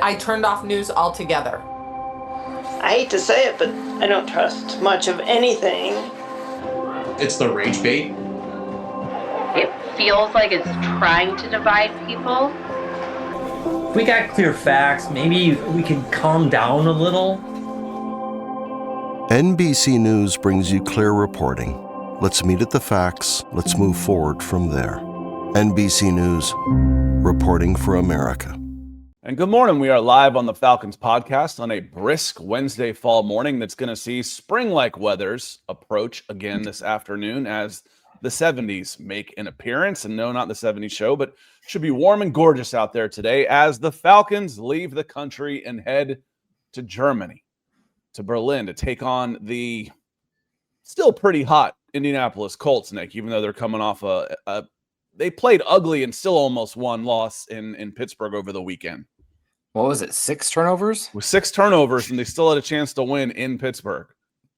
I turned off news altogether. I hate to say it, but I don't trust much of anything. It's the rage bait. It feels like it's trying to divide people. If we got clear facts, maybe we could calm down a little. NBC News brings you clear reporting. Let's meet at the facts. Let's move forward from there. NBC News, reporting for America. And good morning. We are live on the Falcons podcast on a brisk Wednesday fall morning that's going to see spring-like weathers approach again this afternoon as the 70s make an appearance. And no, not the 70s show, but should be warm and gorgeous out there today as the Falcons leave the country and head to Germany, to Berlin, to take on the still pretty hot Indianapolis Colts, Nick, even though they're coming off they played ugly and still almost won loss in Pittsburgh over the weekend. What was it, 6 turnovers? With 6 turnovers, and they still had a chance to win in Pittsburgh.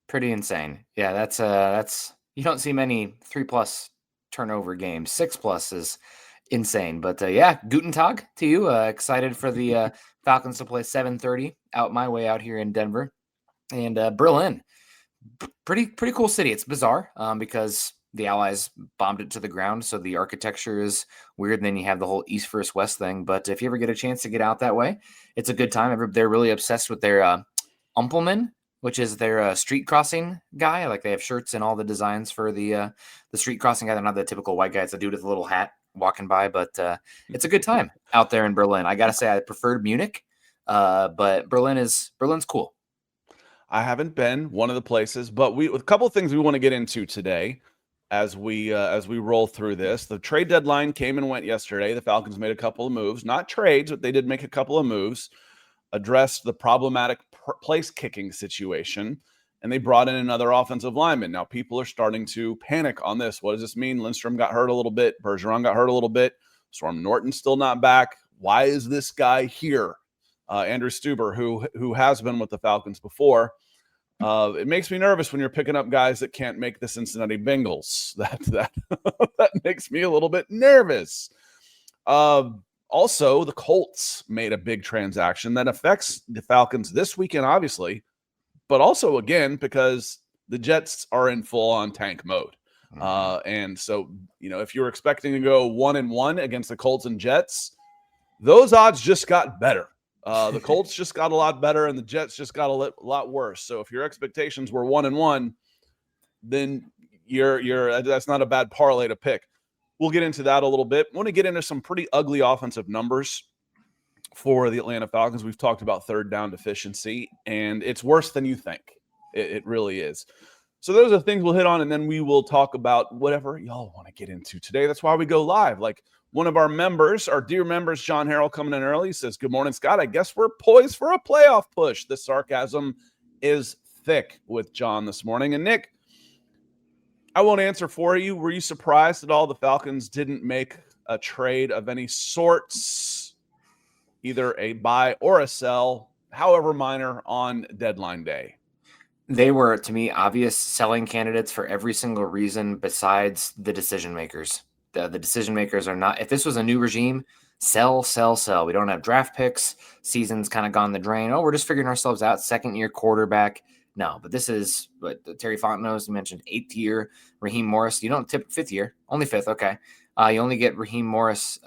Pretty insane. Yeah, that's you don't see many 3+ turnover games. 6+ is insane. But yeah, Guten Tag to you. Excited for the Falcons to play 7:30 out my way out here in Denver. And Berlin, pretty cool city. It's bizarre because the Allies bombed it to the ground, so the architecture is weird, and then you have the whole East versus West thing. But if you ever get a chance to get out that way, it's a good time. They're really obsessed with their Umpelman, which is their street crossing guy. Like, they have shirts and all the designs for the street crossing guy. They're not the typical white guy. It's a dude with a little hat walking by, but it's a good time out there in Berlin. I got to say, I preferred Munich, but Berlin's cool. I haven't been one of the places, but with a couple of things we want to get into today. As we roll through this, the trade deadline came and went yesterday. The Falcons made a couple of moves, not trades, but they did make a couple of moves, addressed the problematic place kicking situation, and they brought in another offensive lineman. Now, people are starting to panic on this. What does this mean? Lindstrom got hurt a little bit. Bergeron got hurt a little bit. Storm Norton's still not back. Why is this guy here? Andrew Stuber, who has been with the Falcons before. It makes me nervous when you're picking up guys that can't make the Cincinnati Bengals. That makes me a little bit nervous. Also, the Colts made a big transaction that affects the Falcons this weekend, obviously, but also, again, because the Jets are in full-on tank mode. And so, if you're expecting to go 1-1 against the Colts and Jets, those odds just got better. The Colts just got a lot better, and the Jets just got a lot worse. So if your expectations were 1-1, then that's not a bad parlay to pick. We'll get into that a little bit. I want to get into some pretty ugly offensive numbers for the Atlanta Falcons. We've talked about third down deficiency, and it's worse than you think. It really is. So those are the things we'll hit on, and then we will talk about whatever y'all want to get into today. That's why we go live. Like, one of our members, our dear members, John Harrell, coming in early, says, "Good morning, Scott. I guess we're poised for a playoff push." The sarcasm is thick with John this morning. And Nick, I won't answer for you. Were you surprised at all the Falcons didn't make a trade of any sorts, either a buy or a sell, however minor, on deadline day? They were, to me, obvious selling candidates for every single reason besides the decision makers. The decision makers are not. If this was a new regime, sell. We don't have draft picks. Season's kind of gone the drain. Oh, we're just figuring ourselves out. Second-year quarterback. No, but this is what Terry Fontenot, you mentioned, 8th year. Raheem Morris, you don't tip 5th year, only 5th. Okay, you only get Raheem Morris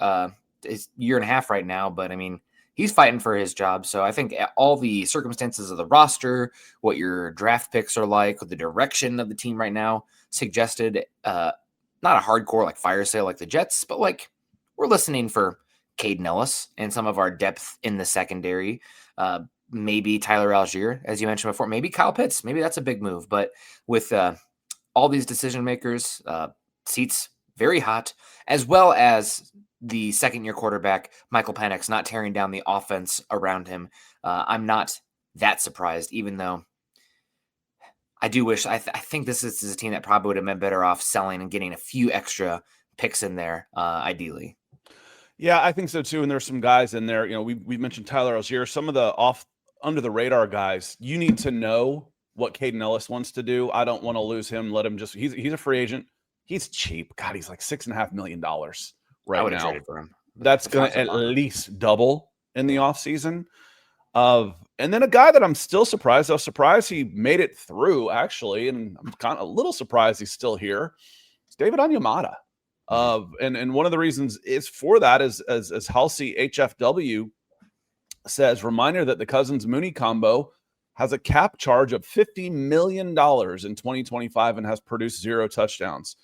is year and a half right now, but I mean, he's fighting for his job. So I think all the circumstances of the roster, what your draft picks are like, the direction of the team right now suggested. Not a hardcore like fire sale like the Jets, but like we're listening for Caden Ellis and some of our depth in the secondary. Maybe Tyler Algier, as you mentioned before, maybe Kyle Pitts. Maybe that's a big move. But with all these decision makers, seats very hot, as well as the second-year quarterback, Michael Penix, not tearing down the offense around him. I'm not that surprised, even though I do wish. I think this is a team that probably would have been better off selling and getting a few extra picks in there, ideally. Yeah, I think so too. And there's some guys in there. We mentioned Tyler Algier. Some of the under the radar guys. You need to know what Caden Ellis wants to do. I don't want to lose him. Let him just. He's a free agent. He's cheap. God, he's like $6.5 million right I would have now. traded for him. That's going to at least double in the offseason. And then a guy that I'm still surprised. I was surprised he made it through, actually, and I'm kind of a little surprised he's still here. It's David Onyemata. And one of the reasons is for that is as Halsey HFW says, reminder that the Cousins-Mooney combo has a cap charge of $50 million in 2025 and has produced 0 touchdowns.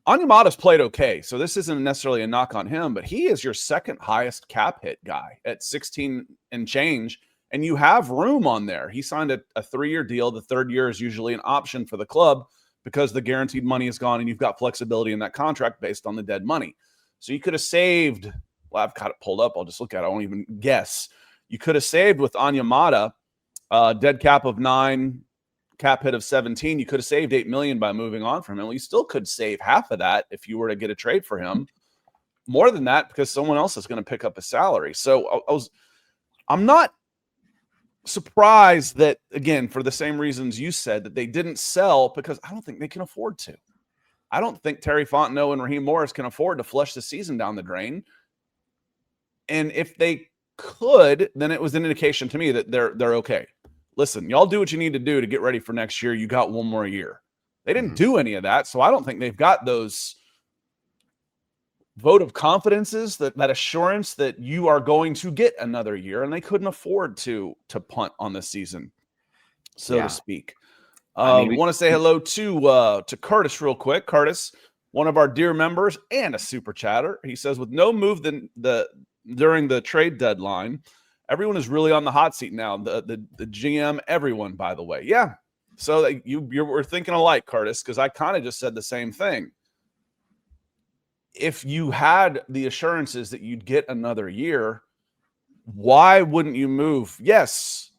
Onyemata's played okay, so this isn't necessarily a knock on him, but he is your second highest cap hit guy at 16 and change, and you have room on there. He signed a 3-year deal. The third year is usually an option for the club because the guaranteed money is gone and you've got flexibility in that contract based on the dead money. So you could have saved, well, I've got it pulled up. I'll just look at it. I won't even guess. You could have saved with Onyemata, dead cap of 9, cap hit of 17. You could have saved $8 million by moving on from him. Well, you still could save half of that if you were to get a trade for him. More than that, because someone else is going to pick up his salary. So I'm not surprised that, again, for the same reasons you said, that they didn't sell, because I don't think they can afford to. I don't think Terry Fontenot and Raheem Morris can afford to flush the season down the drain. And if they could, then it was an indication to me that they're okay. Listen, y'all do what you need to do to get ready for next year. You got one more year. They didn't do any of that, so I don't think they've got those vote of confidences, that assurance that you are going to get another year, and they couldn't afford to punt on this season, so to speak. We want to say hello to Curtis real quick. Curtis, one of our dear members and a super chatter. He says, with no move during the trade deadline, everyone is really on the hot seat now. The GM, everyone, by the way. Yeah. So we're thinking alike, Curtis, because I kind of just said the same thing. If you had the assurances that you'd get another year, why wouldn't you move? Yes,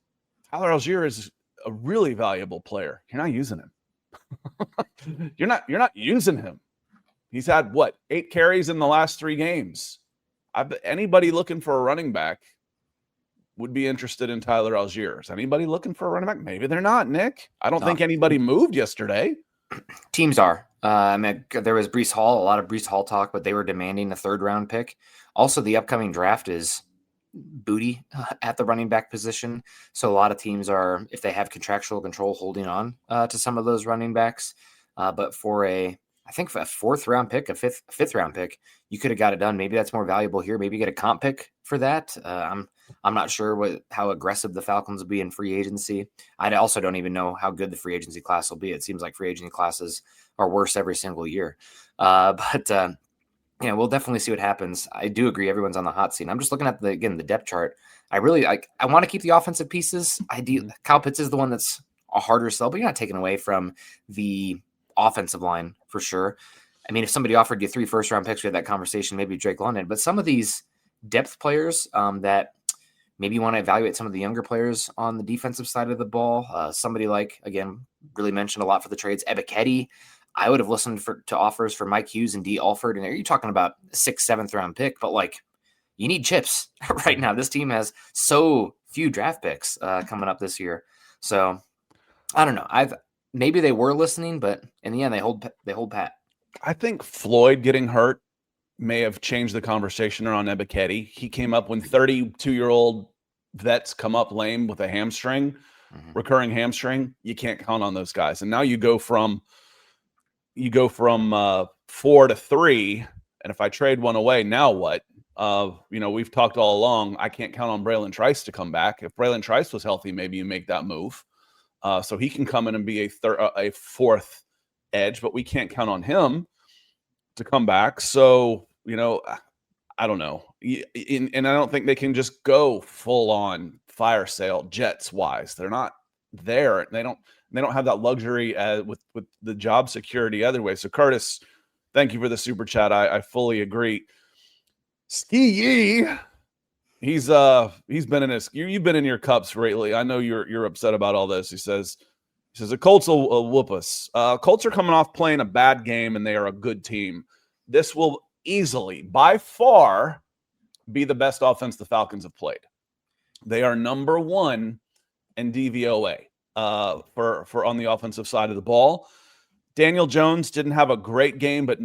Tyler Algier is a really valuable player. You're not using him. You're not using him. He's had, 8 carries in the last 3 games. Anybody looking for a running back would be interested in Tyler Algier. Is anybody looking for a running back? Maybe they're not, Nick. I don't think anybody moved yesterday. Teams are. There was Breece Hall, a lot of Breece Hall talk, but they were demanding a 3rd-round pick. Also, the upcoming draft is booty at the running back position. So a lot of teams are, if they have contractual control, holding on to some of those running backs. But for I think for a 4th-round pick, a 5th-round pick, you could have got it done. Maybe that's more valuable here. Maybe get a comp pick for that. I'm not sure how aggressive the Falcons will be in free agency. I also don't even know how good the free agency class will be. It seems like free agency classes are worse every single year. But we'll definitely see what happens. I do agree everyone's on the hot seat. I'm just looking at the depth chart. I want to keep the offensive pieces. Kyle Pitts is the one that's a harder sell, but you're not taking away from the offensive line for sure. I mean, if somebody offered you 3 first-round picks, we had that conversation, maybe Drake London. But some of these depth players that maybe you want to evaluate some of the younger players on the defensive side of the ball. Somebody like, again, really mentioned a lot for the trades, Ebiketie. I would have listened to offers for Mike Hughes and D. Alford. And you're talking about 6th, 7th round pick, but you need chips right now. This team has so few draft picks coming up this year. So I don't know. Maybe they were listening, but in the end, they hold pat. I think Floyd getting hurt may have changed the conversation around Ebiketie. He came up when 32-year-old vets come up lame with a hamstring, recurring hamstring. You can't count on those guys. And now you go from 4 to 3. And if I trade one away, now what? We've talked all along. I can't count on Braylon Trice to come back. If Braylon Trice was healthy, maybe you make that move. So he can come in and be a 4th edge, but we can't count on him to come back. So, I don't know. And I don't think they can just go full on fire sale Jets wise. They're not there. They don't have that luxury with the job security other way. So Curtis, thank you for the super chat. I fully agree. Ski Yee, he's been in you've been in your cups lately. I know you're upset about all this. He says the Colts will whoop us. Colts are coming off playing a bad game, and they are a good team. This will easily, by far, be the best offense the Falcons have played. They are number 1 in DVOA for on the offensive side of the ball. Daniel Jones didn't have a great game, but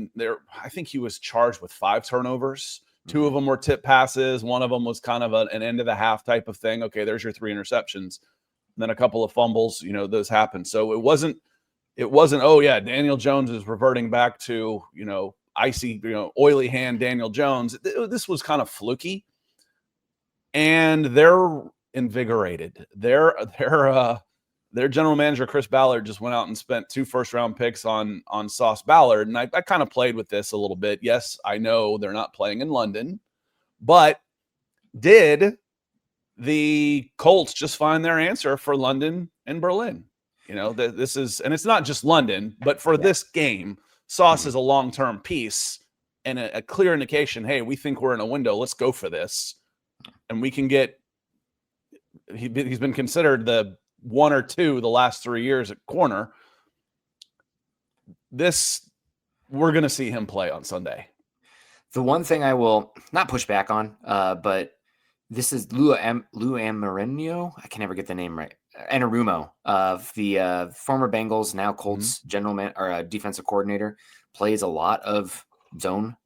I think he was charged with 5 turnovers. 2 of them were tip passes. One of them was kind of an end of the half type of thing. Okay, there's your 3 interceptions. And then a couple of fumbles, those happened. So it wasn't, oh yeah, Daniel Jones is reverting back to, icy, oily hand Daniel Jones. This was kind of fluky. And they're invigorated. Their general manager, Chris Ballard, just went out and spent 2 first-round picks on Sauce Ballard. And I kind of played with this a little bit. Yes, I know they're not playing in London, but did the Colts just find their answer for London and Berlin? This is, and it's not just London, but for this game, Sauce is a long-term piece and a clear indication, hey, we think we're in a window. Let's go for this. And we can get, he's been considered the 1 or 2 the last 3 years at corner. We're going to see him play on Sunday. The one thing I will not push back on, but this is Lou Amarino. I can never get the name right. Anarumo of the former Bengals, now Colts defensive coordinator, plays a lot of zone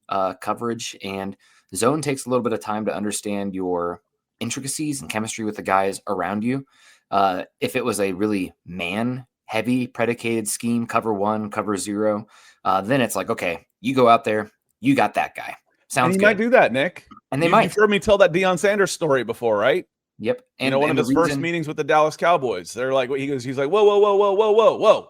coverage, and zone takes a little bit of time to understand your intricacies and chemistry with the guys around you. If it was a really man-heavy predicated scheme, cover 1, cover 0, then it's like, okay, you go out there, you got that guy. Sounds and good. Might do that, Nick. And they might. You've heard me tell that Deion Sanders story before, right? Yep. And one of his first meetings with the Dallas Cowboys, they're like, he's like, whoa.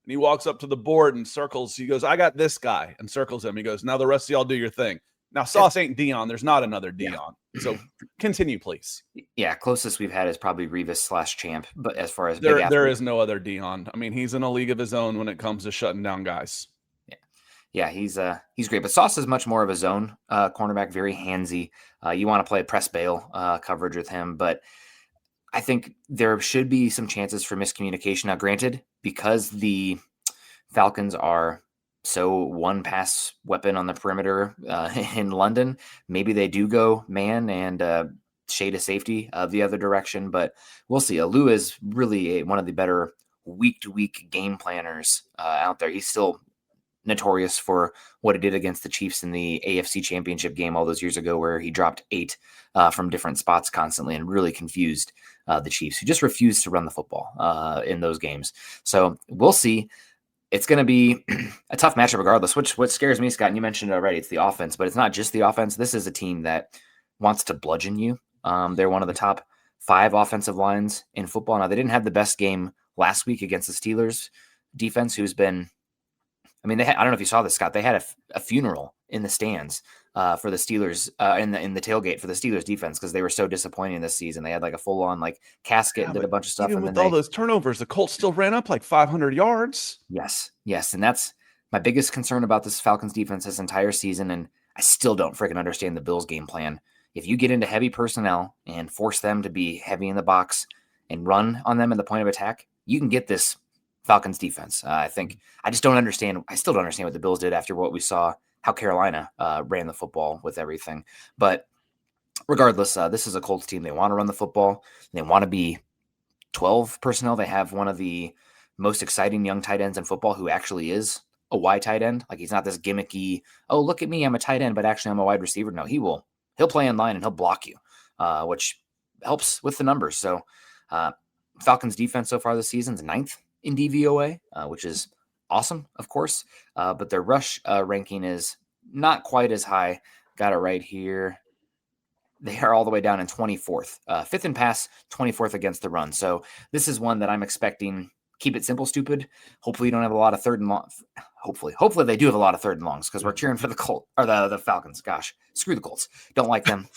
And he walks up to the board and circles. He goes, I got this guy, and circles him. He goes, now the rest of y'all do your thing. Now, Sauce ain't Deion. There's not another Deion. Yeah. So continue, please. Yeah, closest we've had is probably Revis/Champ. But as far as there is no other Deion. I mean, he's in a league of his own when it comes to shutting down guys. Yeah, he's great. But Sauce is much more of a zone cornerback, very handsy. You want to play press bail coverage with him, but I think there should be some chances for miscommunication. Now, granted, because the Falcons are so one pass weapon on the perimeter in London, maybe they do go man and shade of safety the other direction, but we'll see. Lou is really one of the better week-to-week game planners out there. He's still notorious for what he did against the Chiefs in the AFC Championship game all those years ago, where he dropped 8 from different spots constantly and really confused the Chiefs, who just refused to run the football in those games. So we'll see. It's going to be a tough matchup regardless, what scares me, Scott, and you mentioned it already, it's the offense, but it's not just the offense. This is a team that wants to bludgeon you. They're one of the top 5 offensive lines in football. Now, they didn't have the best game last week against the Steelers defense, who's been, I mean, I don't know if you saw this, Scott. They had a funeral in the stands for the Steelers in the tailgate for the Steelers defense because they were so disappointing this season. They had like a full on casket and did a bunch of stuff. Even and with then all those turnovers, the Colts still ran up like 500 yards. Yes, and that's my biggest concern about this Falcons defense this entire season. And I still don't freaking understand the Bills' game plan. If you get into heavy personnel and force them to be heavy in the box and run on them in the point of attack, you can get this Falcons defense. I still don't understand what the Bills did after what we saw, how Carolina ran the football with everything. But regardless, this is a Colts team. They want to run the football. They want to be 12 personnel. They have one of the most exciting young tight ends in football who actually is a wide tight end. Like, he's not this gimmicky, oh, look at me, I'm a tight end, but actually I'm a wide receiver. No, he'll play in line and he'll block you, which helps with the numbers. So Falcons defense so far this season is 9th in DVOA, which is awesome, of course. But their rush ranking is not quite as high. Got it right here. They are all the way down in 24th. 5th in pass, 24th against the run. So this is one that I'm expecting. Keep it simple, stupid. Hopefully you don't have a lot of third and long. Hopefully they do have a lot of third and longs because we're cheering for the Colts or the Falcons. Gosh, screw the Colts. Don't like them.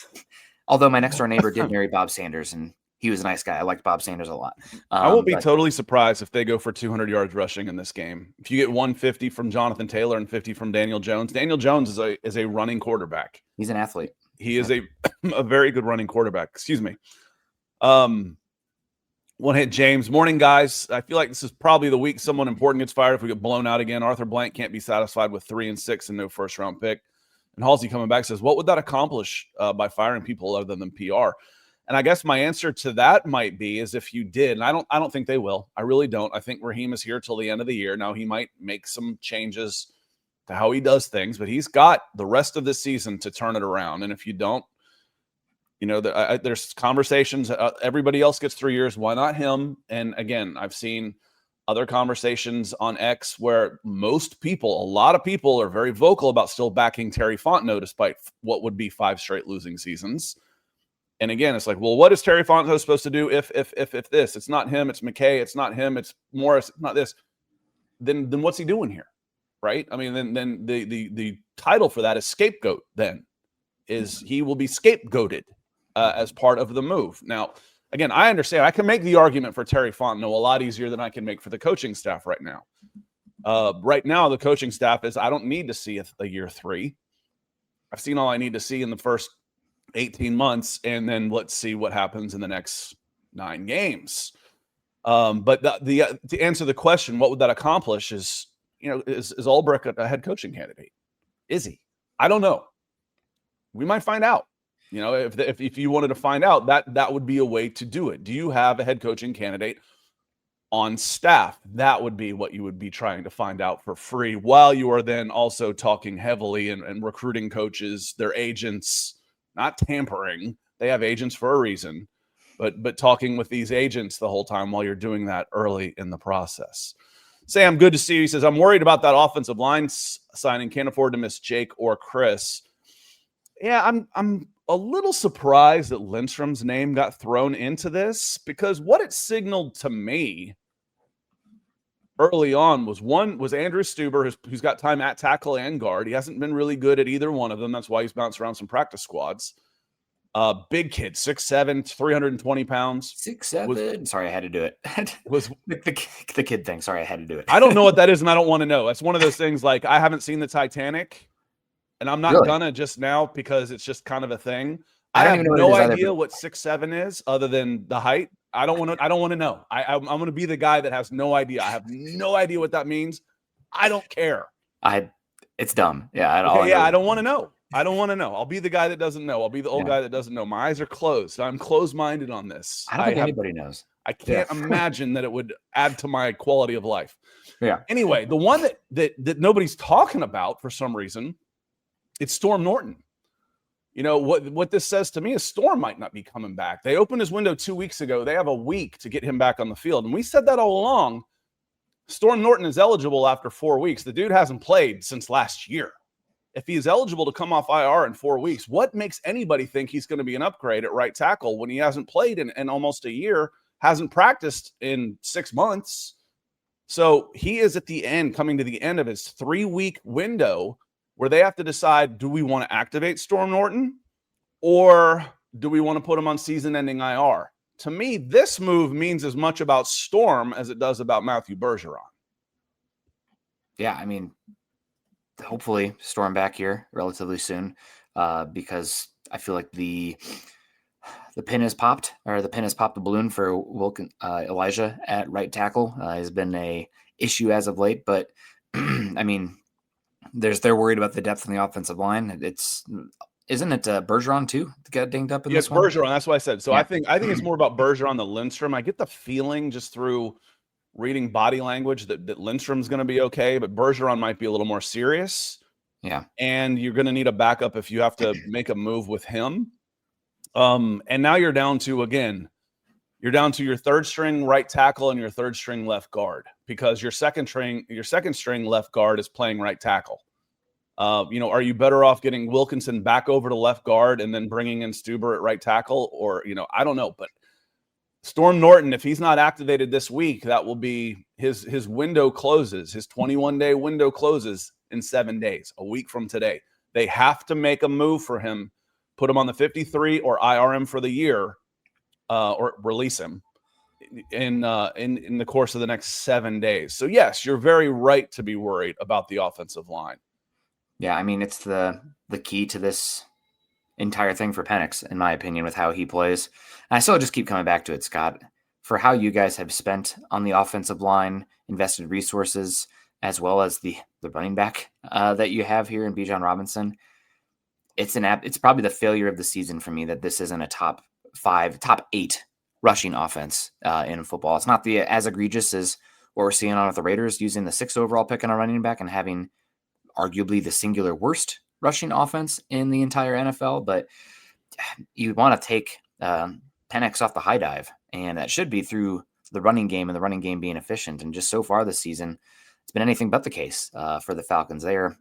Although my next door neighbor did marry Bob Sanders, and he was a nice guy. I liked Bob Sanders a lot. I won't be totally surprised if they go for 200 yards rushing in this game. If you get 150 from Jonathan Taylor and 50 from Daniel Jones, Daniel Jones is a running quarterback. He's an athlete. He is a very good running quarterback. Excuse me. One hit James. Morning, guys. I feel like this is probably the week someone important gets fired if we get blown out again. Arthur Blank can't be satisfied with 3 and 6 and no first round pick. And Halsey coming back says, what would that accomplish by firing people other than PR? And I guess my answer to that might be is if you did, and I don't think they will. I really don't. I think Raheem is here till the end of the year. Now he might make some changes to how he does things, but he's got the rest of the season to turn it around. And if you don't, there's conversations. Everybody else gets 3 years. Why not him? And again, I've seen other conversations on X where a lot of people are very vocal about still backing Terry Fontenot despite what would be 5 straight losing seasons. And again, it's like, well, what is Terry Fontenot supposed to do if this? It's not him, it's McKay, it's not him, it's Morris, it's not this. Then what's he doing here? Right? I mean, then the title for that is scapegoat, then. Is he will be scapegoated as part of the move. Now, again, I understand. I can make the argument for Terry Fontenot a lot easier than I can make for the coaching staff right now. Right now, the coaching staff is, I don't need to see a year 3. I've seen all I need to see in the first 18 months, and then let's see what happens in the next 9 games. But to answer the question, what would that accomplish is, is Ulbrich a head coaching candidate? Is he? I don't know. We might find out. If you wanted to find out, that would be a way to do it. Do you have a head coaching candidate on staff? That would be what you would be trying to find out for free, while you are then also talking heavily and recruiting coaches, their agents, not tampering. They have agents for a reason, but talking with these agents the whole time while you're doing that early in the process. Sam, good to see you. He says, I'm worried about that offensive line signing. Can't afford to miss Jake or Chris. Yeah, I'm a little surprised that Lindstrom's name got thrown into this, because what it signaled to me early on was Andrew Stuber, who's got time at tackle and guard. He hasn't been really good at either one of them. That's why he's bounced around some practice squads. Big kid, 6'7", 320 pounds. 6'7". Sorry, I had to do it. Was the kid thing. Sorry, I had to do it. I don't know what that is, and I don't want to know. That's one of those things, like, I haven't seen the Titanic, and I'm not gonna just now because it's just kind of a thing. I have no idea what 6'7" is other than the height. I don't want to know. I'm going to be the guy that has no idea. I have no idea what that means. I don't care. It's dumb. Yeah. I don't want to know. I don't want to know. I'll be the guy that doesn't know. I'll be the old guy that doesn't know. My eyes are closed. I'm closed-minded on this. I don't think anybody knows. I can't imagine that it would add to my quality of life. Yeah. Anyway, the one that nobody's talking about for some reason, it's Storm Norton. What this says to me is Storm might not be coming back. They opened his window 2 weeks ago. They have a week to get him back on the field. And we said that all along. Storm Norton is eligible after 4 weeks. The dude hasn't played since last year. If he is eligible to come off IR in 4 weeks, what makes anybody think he's going to be an upgrade at right tackle when he hasn't played in almost a year, hasn't practiced in 6 months? So he is coming to the end of his 3-week window where they have to decide, do we want to activate Storm Norton or do we want to put him on season-ending IR? To me, this move means as much about Storm as it does about Matthew Bergeron. Yeah, I mean, hopefully Storm back here relatively soon, because I feel like the pin has popped, the balloon for Elijah at right tackle has been a issue as of late. But I mean, they're worried about the depth in the offensive line. Isn't it Bergeron too that got dinged up in this one? Bergeron. That's what I said. So yeah. I think it's more about Bergeron than Lindstrom. I get the feeling just through reading body language that Lindstrom's going to be okay, but Bergeron might be a little more serious. Yeah. And you're going to need a backup if you have to make a move with him. And now you're down to your third string right tackle and your third string left guard, because your second string left guard is playing right tackle. Are you better off getting Wilkinson back over to left guard and then bringing in Stuber at right tackle? Or, I don't know, but Storm Norton, if he's not activated this week, that will be his window closes. His 21-day window closes in 7 days, a week from today. They have to make a move for him, put him on the 53 or IR him for the year, or release him in the course of the next 7 days. So yes, you're very right to be worried about the offensive line. Yeah, I mean, it's the key to this entire thing for Penix, in my opinion, with how he plays. And I still just keep coming back to it, Scott, for how you guys have spent on the offensive line, invested resources, as well as the running back that you have here in Bijan Robinson. It's probably the failure of the season for me that this isn't a top 8 rushing offense in football. It's not as egregious as what we're seeing on with the Raiders, using the 6th overall pick on a running back and having arguably the singular worst rushing offense in the entire NFL, but you want to take 10x off the high dive, and that should be through the running game and the running game being efficient. And just so far this season, it's been anything but the case for the Falcons. They are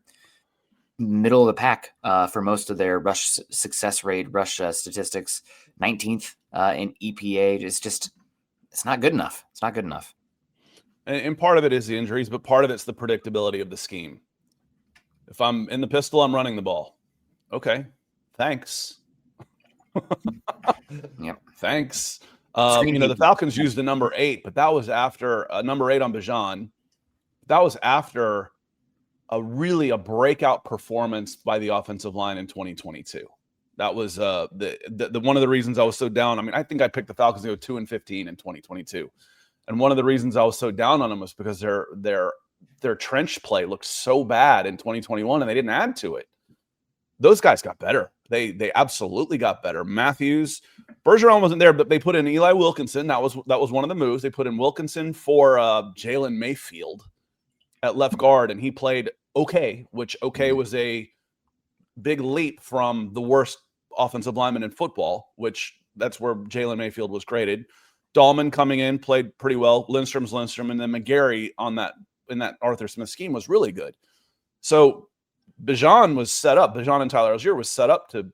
middle of the pack for most of their rush success rate, rush statistics, 19th in EPA. It's not good enough. It's not good enough. And part of it is the injuries, but part of it's the predictability of the scheme. If I'm in the pistol, I'm running the ball. Okay, thanks. Yep. Thanks. The Falcons used the number 8, but that was after number 8 on Bijan. That was after a breakout performance by the offensive line in 2022. That was the one of the reasons I was so down. I mean, I think I picked the Falcons to go 2-15 in 2022. And one of the reasons I was so down on them was because their trench play looked so bad in 2021 and they didn't add to it. Those guys got better. They absolutely got better. Matthews, Bergeron wasn't there, but they put in Eli Wilkinson. That was one of the moves. They put in Wilkinson for Jalen Mayfield at left guard, and he played okay, which okay was a big leap from the worst offensive lineman in football, which that's where Jalen Mayfield was graded. Dahlman coming in, played pretty well. Lindstrom's Lindstrom, and then McGarry in that Arthur Smith scheme was really good. So Bijan was set up. Bijan and Tyler Algier was set up to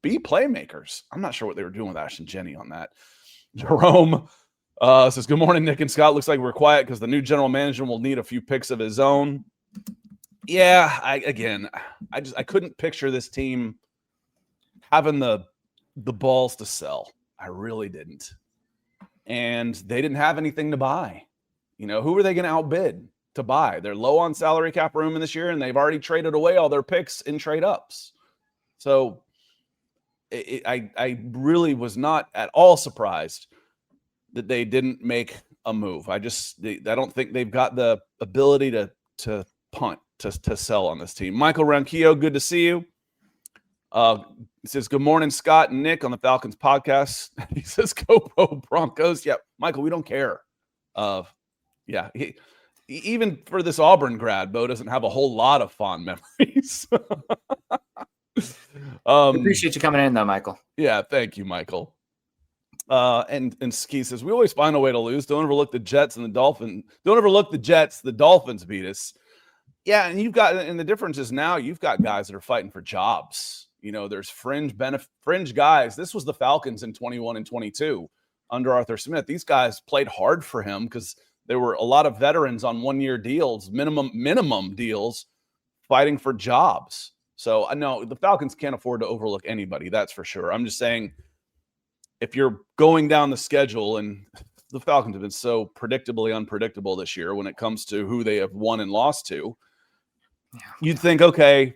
be playmakers. I'm not sure what they were doing with Ashton Jenney on that. Jerome says, good morning, Nick and Scott. Looks like we're quiet because the new general manager will need a few picks of his own. Yeah, I couldn't picture this team having the balls to sell. I really didn't. And they didn't have anything to buy. Who are they going to outbid to buy? They're low on salary cap room in this year, and they've already traded away all their picks in trade ups. So I really was not at all surprised that they didn't make a move. I don't think they've got the ability to punt, to sell on this team. Michael Ronquillo, good to see you. He says, good morning, Scott and Nick on the Falcons podcast. He says, go Bo Broncos. Yeah, Michael, we don't care. Even for this Auburn grad, Bo doesn't have a whole lot of fond memories. Appreciate you coming in, though, Michael. Yeah, thank you, Michael. And Ski says, we always find a way to lose. Don't overlook the Jets and the Dolphins. Don't overlook the Jets. The Dolphins beat us. Yeah, and the difference is now you've got guys that are fighting for jobs. There's fringe guys. This was the Falcons in 21 and 22 under Arthur Smith. These guys played hard for him because there were a lot of veterans on one-year deals, minimum deals, fighting for jobs. So I know the Falcons can't afford to overlook anybody. That's for sure. I'm just saying, if you're going down the schedule, and the Falcons have been so predictably unpredictable this year when it comes to who they have won and lost to, you'd think, okay,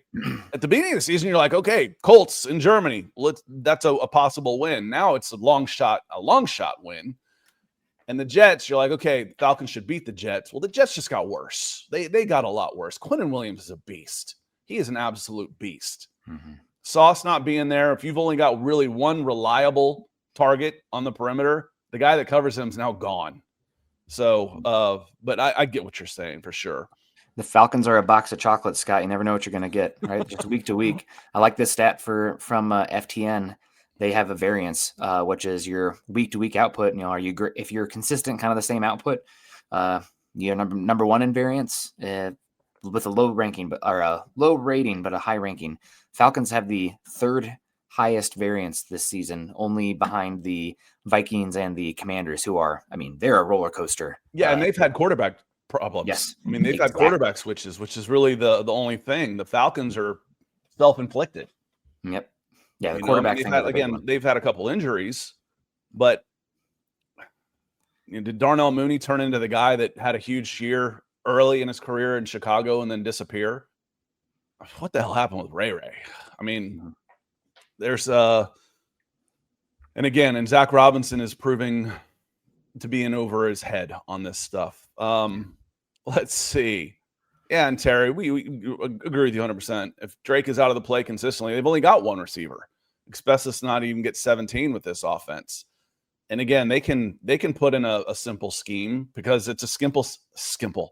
at the beginning of the season, you're like, okay, Colts in Germany, that's a possible win. Now it's a long shot win. And the Jets, you're like, okay, Falcons should beat the Jets. Well, the Jets just got worse. They got a lot worse. Quinnen Williams is a beast. He is an absolute beast. Mm-hmm. Sauce not being there, if you've only got really one reliable target on the perimeter, the guy that covers him is now gone. So, but I get what you're saying for sure. The Falcons are a box of chocolates, Scott. You never know what you're going to get, right? Just week to week. I like this stat from FTN. They have a variance, which is your week to week output. If you're consistent, kind of the same output, you're number one in variance with a low ranking, but a high ranking. Falcons have the third highest variance this season, only behind the Vikings and the Commanders, who are, they're a roller coaster. Yeah, and they've had quarterback problems. Yes. They've had quarterback switches, which is really the only thing. The Falcons are self-inflicted. Yep. Yeah, the quarterback thing. They've had a couple injuries, but did Darnell Mooney turn into the guy that had a huge year early in his career in Chicago and then disappear? What the hell happened with Ray? There's and Zach Robinson is proving to be in over his head on this stuff. Let's see. Yeah, and Terry, we agree with you 100%. If Drake is out of the play consistently, they've only got one receiver. Expect us not even get 17 with this offense. And again, they can put in a simple scheme because it's a skimple.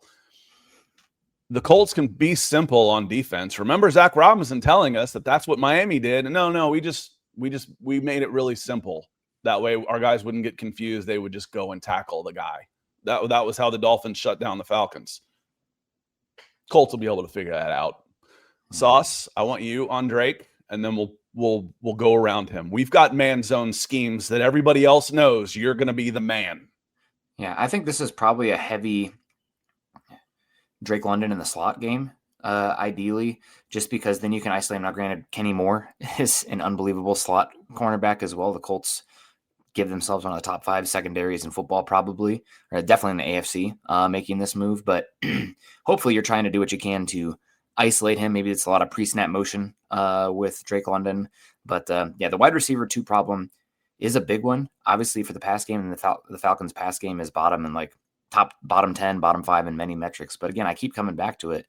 the Colts can be simple on defense. Remember Zach Robinson telling us that that's what Miami did. And no, we made it really simple. That way our guys wouldn't get confused. They would just go and tackle the guy. That was how the Dolphins shut down the Falcons. Colts will be able to figure that out. Sauce, I want you on Drake, and then we'll go around him. We've got man zone schemes that everybody else knows you're going to be the man. Yeah, I think this is probably a heavy Drake London in the slot game, ideally, just because then you can isolate him. Now, granted, Kenny Moore is an unbelievable slot cornerback as well. The Colts give themselves one of the top 5 secondaries in football, probably, or definitely in the AFC, making this move. But hopefully you're trying to do what you can to isolate him. Maybe it's a lot of pre-snap motion with Drake London. But yeah, the wide receiver 2 problem is a big one, obviously, for the pass game. And the Falcons' pass game is bottom and like bottom 10, bottom 5 in many metrics. But again, I keep coming back to it.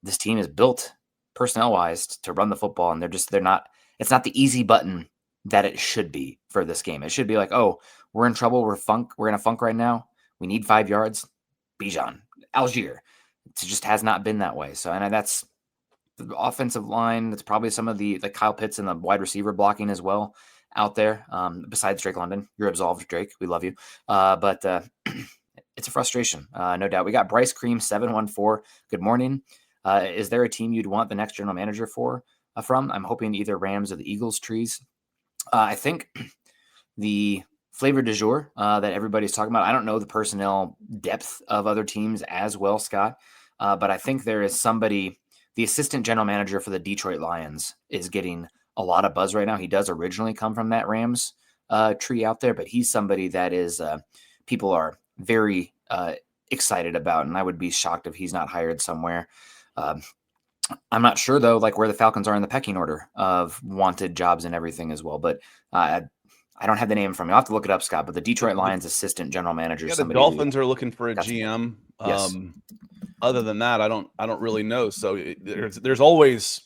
This team is built personnel-wise to run the football, and it's not the easy button that it should be for this game. It should be like, oh, we're in trouble. We're in a funk right now. We need 5 yards. Bijan, Algier. It just has not been that way. So, and that's the offensive line. That's probably some of the Kyle Pitts and the wide receiver blocking as well out there. Besides Drake London, you're absolved, Drake. We love you. But it's a frustration, no doubt. We got Bryce Cream 714. Good morning. Is there a team you'd want the next general manager from? I'm hoping either Rams or the Eagles trees. I think the flavor du jour that everybody's talking about, I don't know the personnel depth of other teams as well, Scott, but I think there is somebody, the assistant general manager for the Detroit Lions is getting a lot of buzz right now. He does originally come from that Rams tree out there, but he's somebody that is people are very excited about, and I would be shocked if he's not hired somewhere. I'm not sure, though, like where the Falcons are in the pecking order of wanted jobs and everything as well. But I don't have the name from you. I'll have to look it up, Scott. But the Detroit Lions assistant general manager. Yeah, the Dolphins are looking for a GM. Yes. Other than that, I don't really know. So there's always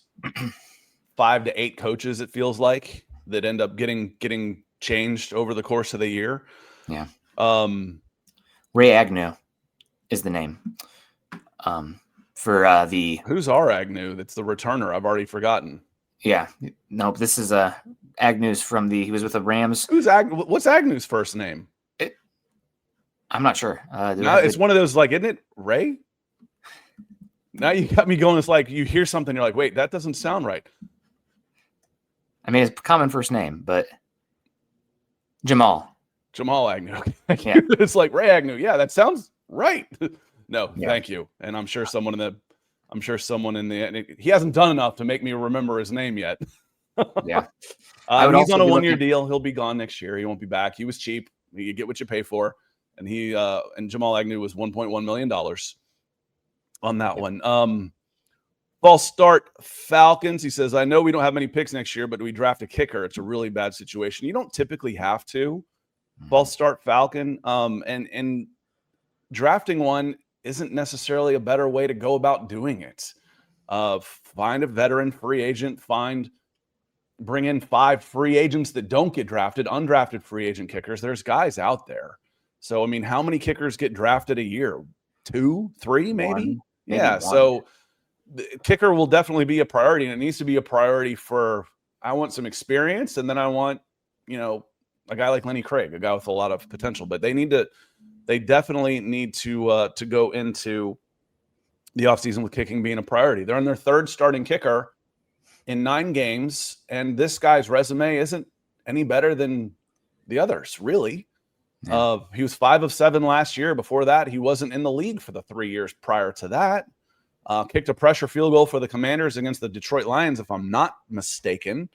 5 to 8 coaches, it feels like, that end up getting changed over the course of the year. Yeah. Ray Agnew is the name. For the who's our Agnew? That's the returner. I've already forgotten. Yeah, nope. This is Agnew's from he was with the Rams. What's Agnew's first name? I'm not sure. No, it's one of those, like, isn't it Ray? Now you got me going. It's like you hear something, you're like, wait, that doesn't sound right. I mean, it's a common first name, but Jamal Agnew. Yeah. It's like Ray Agnew. Yeah, that sounds right. No, yeah. Thank you. And I'm sure someone in the he hasn't done enough to make me remember his name yet. Yeah. He's on a 1-year deal. He'll be gone next year. He won't be back. He was cheap. You get what you pay for. And and Jamal Agnew was $1.1 million on that one. False start Falcons. He says, I know we don't have many picks next year, but we draft a kicker. It's a really bad situation. You don't typically have to. False start Falcon. And drafting one isn't necessarily a better way to go about doing it. Find a veteran free agent, bring in 5 free agents that don't get drafted, undrafted free agent kickers. There's guys out there. So, I mean, how many kickers get drafted a year? 2, 3, maybe? Yeah. So the kicker will definitely be a priority, and it needs to be a priority I want some experience, and then I want, a guy like Lenny Craig, a guy with a lot of potential, but they definitely need to go into the offseason with kicking being a priority. They're on their 3rd starting kicker in 9 games, and this guy's resume isn't any better than the others, really. Yeah. He was 5 of 7 last year. Before that, he wasn't in the league for the 3 years prior to that. Kicked a pressure field goal for the Commanders against the Detroit Lions, if I'm not mistaken.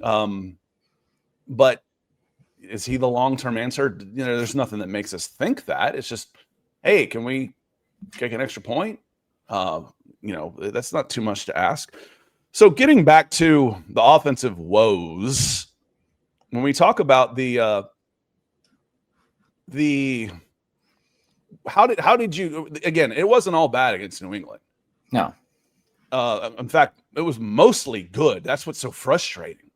But is he the long-term answer? There's nothing that makes us think that. It's just, hey, can we kick an extra point? That's not too much to ask. So getting back to the offensive woes, when we talk about how did you, again, it wasn't all bad against New England. No. In fact, it was mostly good. That's what's so frustrating.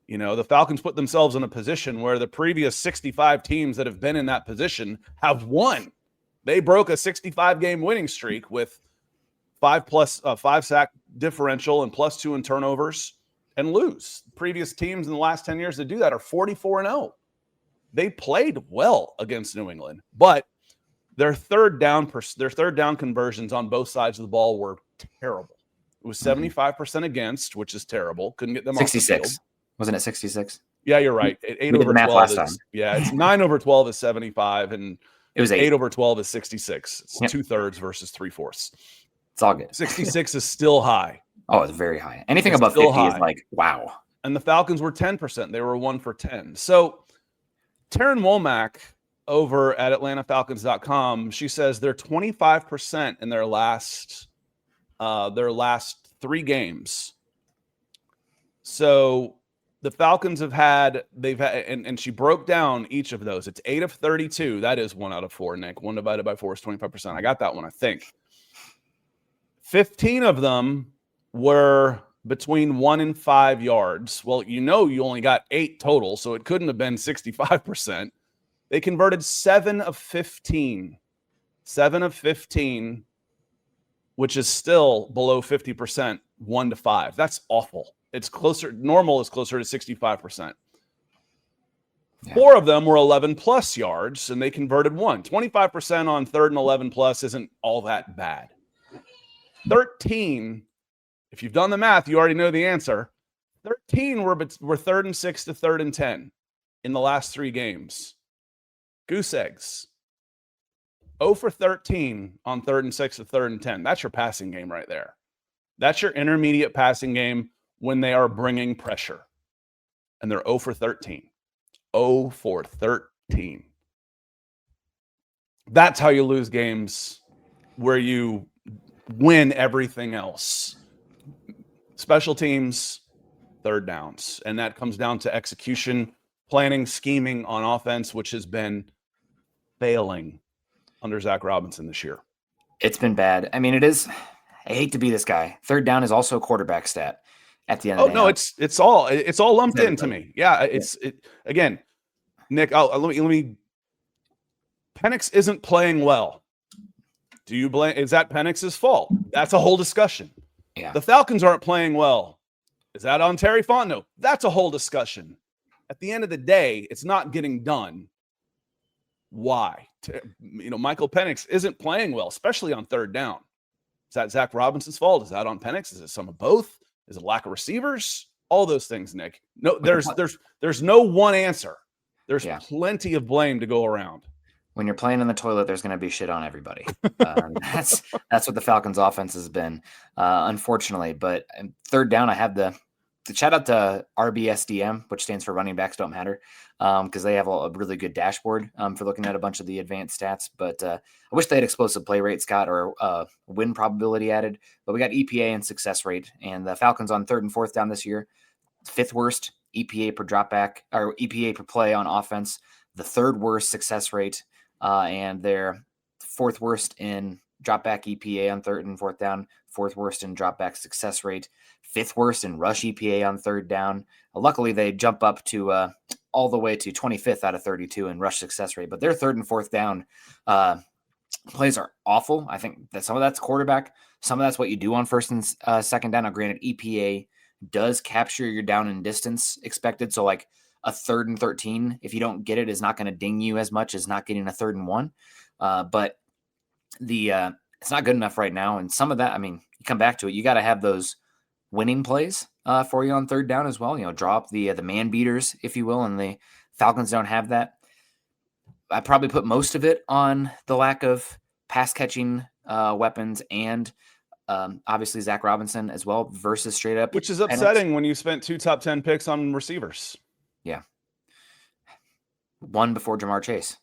The Falcons put themselves in a position where the previous 65 teams that have been in that position have won. They broke a 65-game winning streak with five sack differential and +2 in turnovers and lose. Previous teams in the last 10 years to do that are 44-0. They played well against New England, but their third down conversions on both sides of the ball were terrible. It was 75% against, which is terrible. Couldn't get them 66. off the field. Wasn't it 66? Yeah, you're right. 8 over 12 is, yeah, it's 9 over 12 is 75, and it was 8 over 12 is 66. It's Yep. 2/3 versus 3/4. It's all good. 66 is still high. Oh, it's very high. Anything It's above still 50 high. is like, wow. And the Falcons were 10%. They were 1 for 10. So Taryn Womack over at AtlantaFalcons.com, she says they're 25% in their last 3 games. So the Falcons have had, and she broke down each of those. It's 8 of 32. That is 1 out of 4, Nick. 1 divided by 4 is 25%. I got that one, I think. 15 of them were between 1 and 5 yards. Well, you only got 8 total, so it couldn't have been 65%. They converted 7 of 15. 7 of 15, which is still below 50%, 1 to 5. That's awful. It's closer. Normal is closer to 65%. Yeah. 4 of them were 11 plus yards, and they converted 1. 25% on 3rd and 11 plus isn't all that bad. 13, if you've done the math, you already know the answer. 13 were 3rd and 6 to 3rd and 10 in the last 3 games. Goose eggs. 0 for 13 on 3rd and 6 to 3rd and 10. That's your passing game right there. That's your intermediate passing game when they are bringing pressure. And they're 0 for 13. 0 for 13. That's how you lose games where you win everything else. Special teams, third downs. And that comes down to execution, planning, scheming on offense, which has been failing under Zach Robinson this year. It's been bad. I mean, it is. I hate to be this guy. Third down is also a quarterback stat at the end of the day. Oh, no, it's all lumped into me. Yeah, again, Nick, let me Penix isn't playing well. Do you blame? Is that Penix's fault? That's a whole discussion. Yeah. The Falcons aren't playing well. Is that on Terry Fontenot? That's a whole discussion. At the end of the day, it's not getting done. Why? Michael Penix isn't playing well, especially on third down. Is that Zach Robinson's fault? Is that on Penix? Is it some of both? Is it lack of receivers? All those things, Nick. No, there's no one answer. There's plenty of blame to go around. When you're playing in the toilet, there's going to be shit on everybody. That's what the Falcons' offense has been, unfortunately. But third down, I have the shout out to RBSDM, which stands for Running Backs Don't Matter, because they have a really good dashboard for looking at a bunch of the advanced stats. But I wish they had explosive play rate, Scott, or win probability added. But we got EPA and success rate, and the Falcons on third and fourth down this year, 5th worst EPA per dropback or EPA per play on offense, the 3rd worst success rate, and they're 4th worst in dropback EPA on third and fourth down, 4th worst in dropback success rate, 5th worst in rush EPA on third down. Luckily, they jump up to all the way to 25th out of 32 in rush success rate, but their third and fourth down plays are awful. I think that some of that's quarterback, some of that's what you do on first and second down. Now, granted, EPA does capture your down and distance expected, so like a 3rd and 13, if you don't get it, is not going to ding you as much as not getting a 3rd and 1. But it's not good enough right now. And some of that, I mean, you come back to it, you got to have those winning plays for you on third down as well. Draw up the man beaters, if you will, and the Falcons don't have that. I probably put most of it on the lack of pass catching weapons and obviously Zach Robinson as well versus straight up. Which is upsetting when you spent 2 top 10 picks on receivers. Yeah. One before Jamar Chase.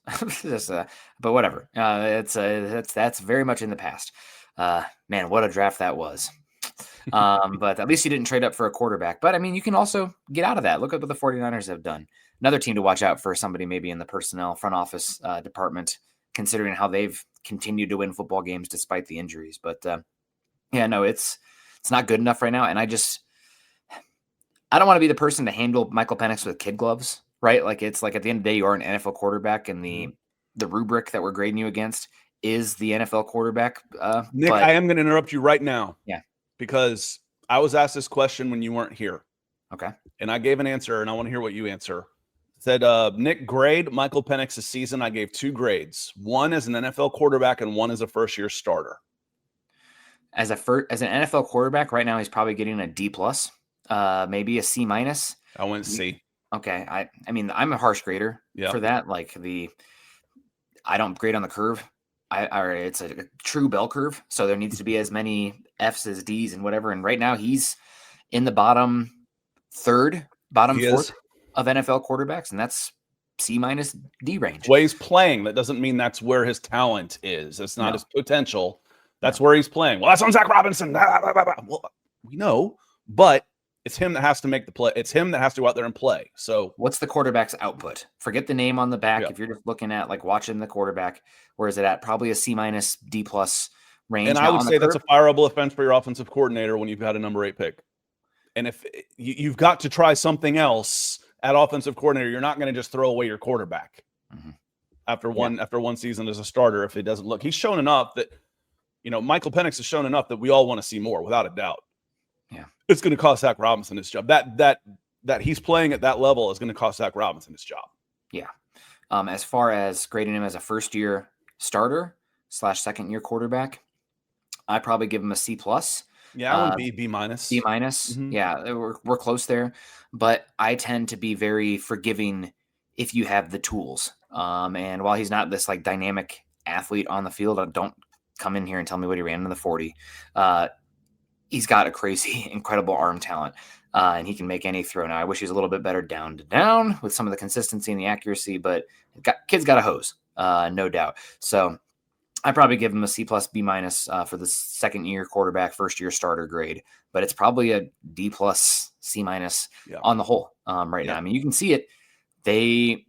But whatever. That's very much in the past. Man, what a draft that was. But at least you didn't trade up for a quarterback. But I mean, you can also get out of that. Look at what the 49ers have done. Another team to watch out for, somebody maybe in the personnel front office department, considering how they've continued to win football games despite the injuries. But it's not good enough right now. And I don't want to be the person to handle Michael Penix with kid gloves, right? Like, it's like at the end of the day, you are an NFL quarterback, and the rubric that we're grading you against is the NFL quarterback. Nick, but I am going to interrupt you right now. Yeah. Because I was asked this question when you weren't here. Okay. And I gave an answer, and I want to hear what you answer. It said, Nick, grade Michael Penix's season. I gave 2 grades. One as an NFL quarterback and one as a first-year starter. As an NFL quarterback, right now he's probably getting a D+, maybe a C-. I went C. Okay. I mean, I'm a harsh grader for that. Like I don't grade on the curve. It's a true bell curve. So there needs to be as many F's as D's and whatever. And right now he's in the bottom fourth of NFL quarterbacks. And that's C- D range. The way he's playing, that doesn't mean that's where his talent is. That's not his potential. That's where he's playing. Well, that's on Zach Robinson. Well, we know, but it's him that has to make the play. It's him that has to go out there and play. So what's the quarterback's output? Forget the name on the back. If you're just looking at like watching the quarterback, where is it at? Probably a C-, D+ range. And I would say that's a fireable offense for your offensive coordinator when you've got a number 8 pick. And if you've got to try something else at offensive coordinator, you're not going to just throw away your quarterback after one season as a starter. If it doesn't look, he's shown enough that, Michael Penix has shown enough that we all want to see more, without a doubt. Yeah. It's going to cost Zach Robinson his job. That he's playing at that level is going to cost Zach Robinson his job. Yeah. As far as grading him as a first-year starter / second-year quarterback, I probably give him a C+. Yeah, I would be B-. B-. Mm-hmm. Yeah, we're close there. But I tend to be very forgiving if you have the tools. And while he's not this like dynamic athlete on the field, don't come in here and tell me what he ran in the 40. He's got a crazy, incredible arm talent, and he can make any throw. Now, I wish he was a little bit better down to down with some of the consistency and the accuracy, but kid's got a hose, no doubt. So I probably give him a C+, B- for the second-year quarterback, first-year starter grade, but it's probably a D+, C- on the whole right now. I mean, you can see it. They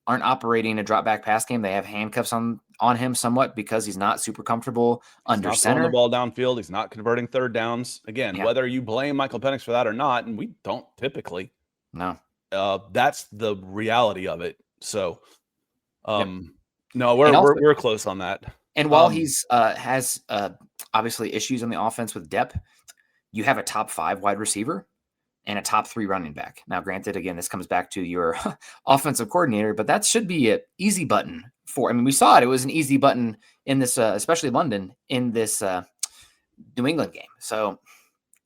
aren't operating a drop-back pass game. They have handcuffs on him somewhat because he's not super comfortable under center. He's not throwing the ball downfield. He's not converting third downs. Again, whether you blame Michael Penix for that or not, and we don't typically. No. That's the reality of it. So, no, we're close on that. And while he's has obviously issues on the offense with depth, you have a top 5 wide receiver and a top 3 running back. Now, granted, again, this comes back to your offensive coordinator, but that should be an easy button we saw it. It was an easy button in this, especially London, in this New England game. So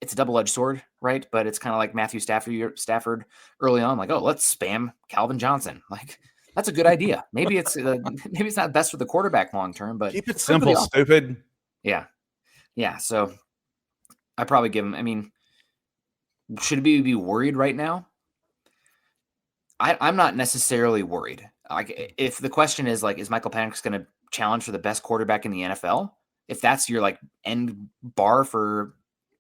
it's a double-edged sword, right? But it's kind of like Matthew Stafford early on, like, oh, let's spam Calvin Johnson. Like, that's a good idea. Maybe it's not best for the quarterback long-term, but keep it simple, stupid. Yeah. Yeah. So I probably give him, I mean, should we be worried right now? I'm not necessarily worried. Like, if the question is like, is Michael Penix going to challenge for the best quarterback in the NFL? If that's your like end bar for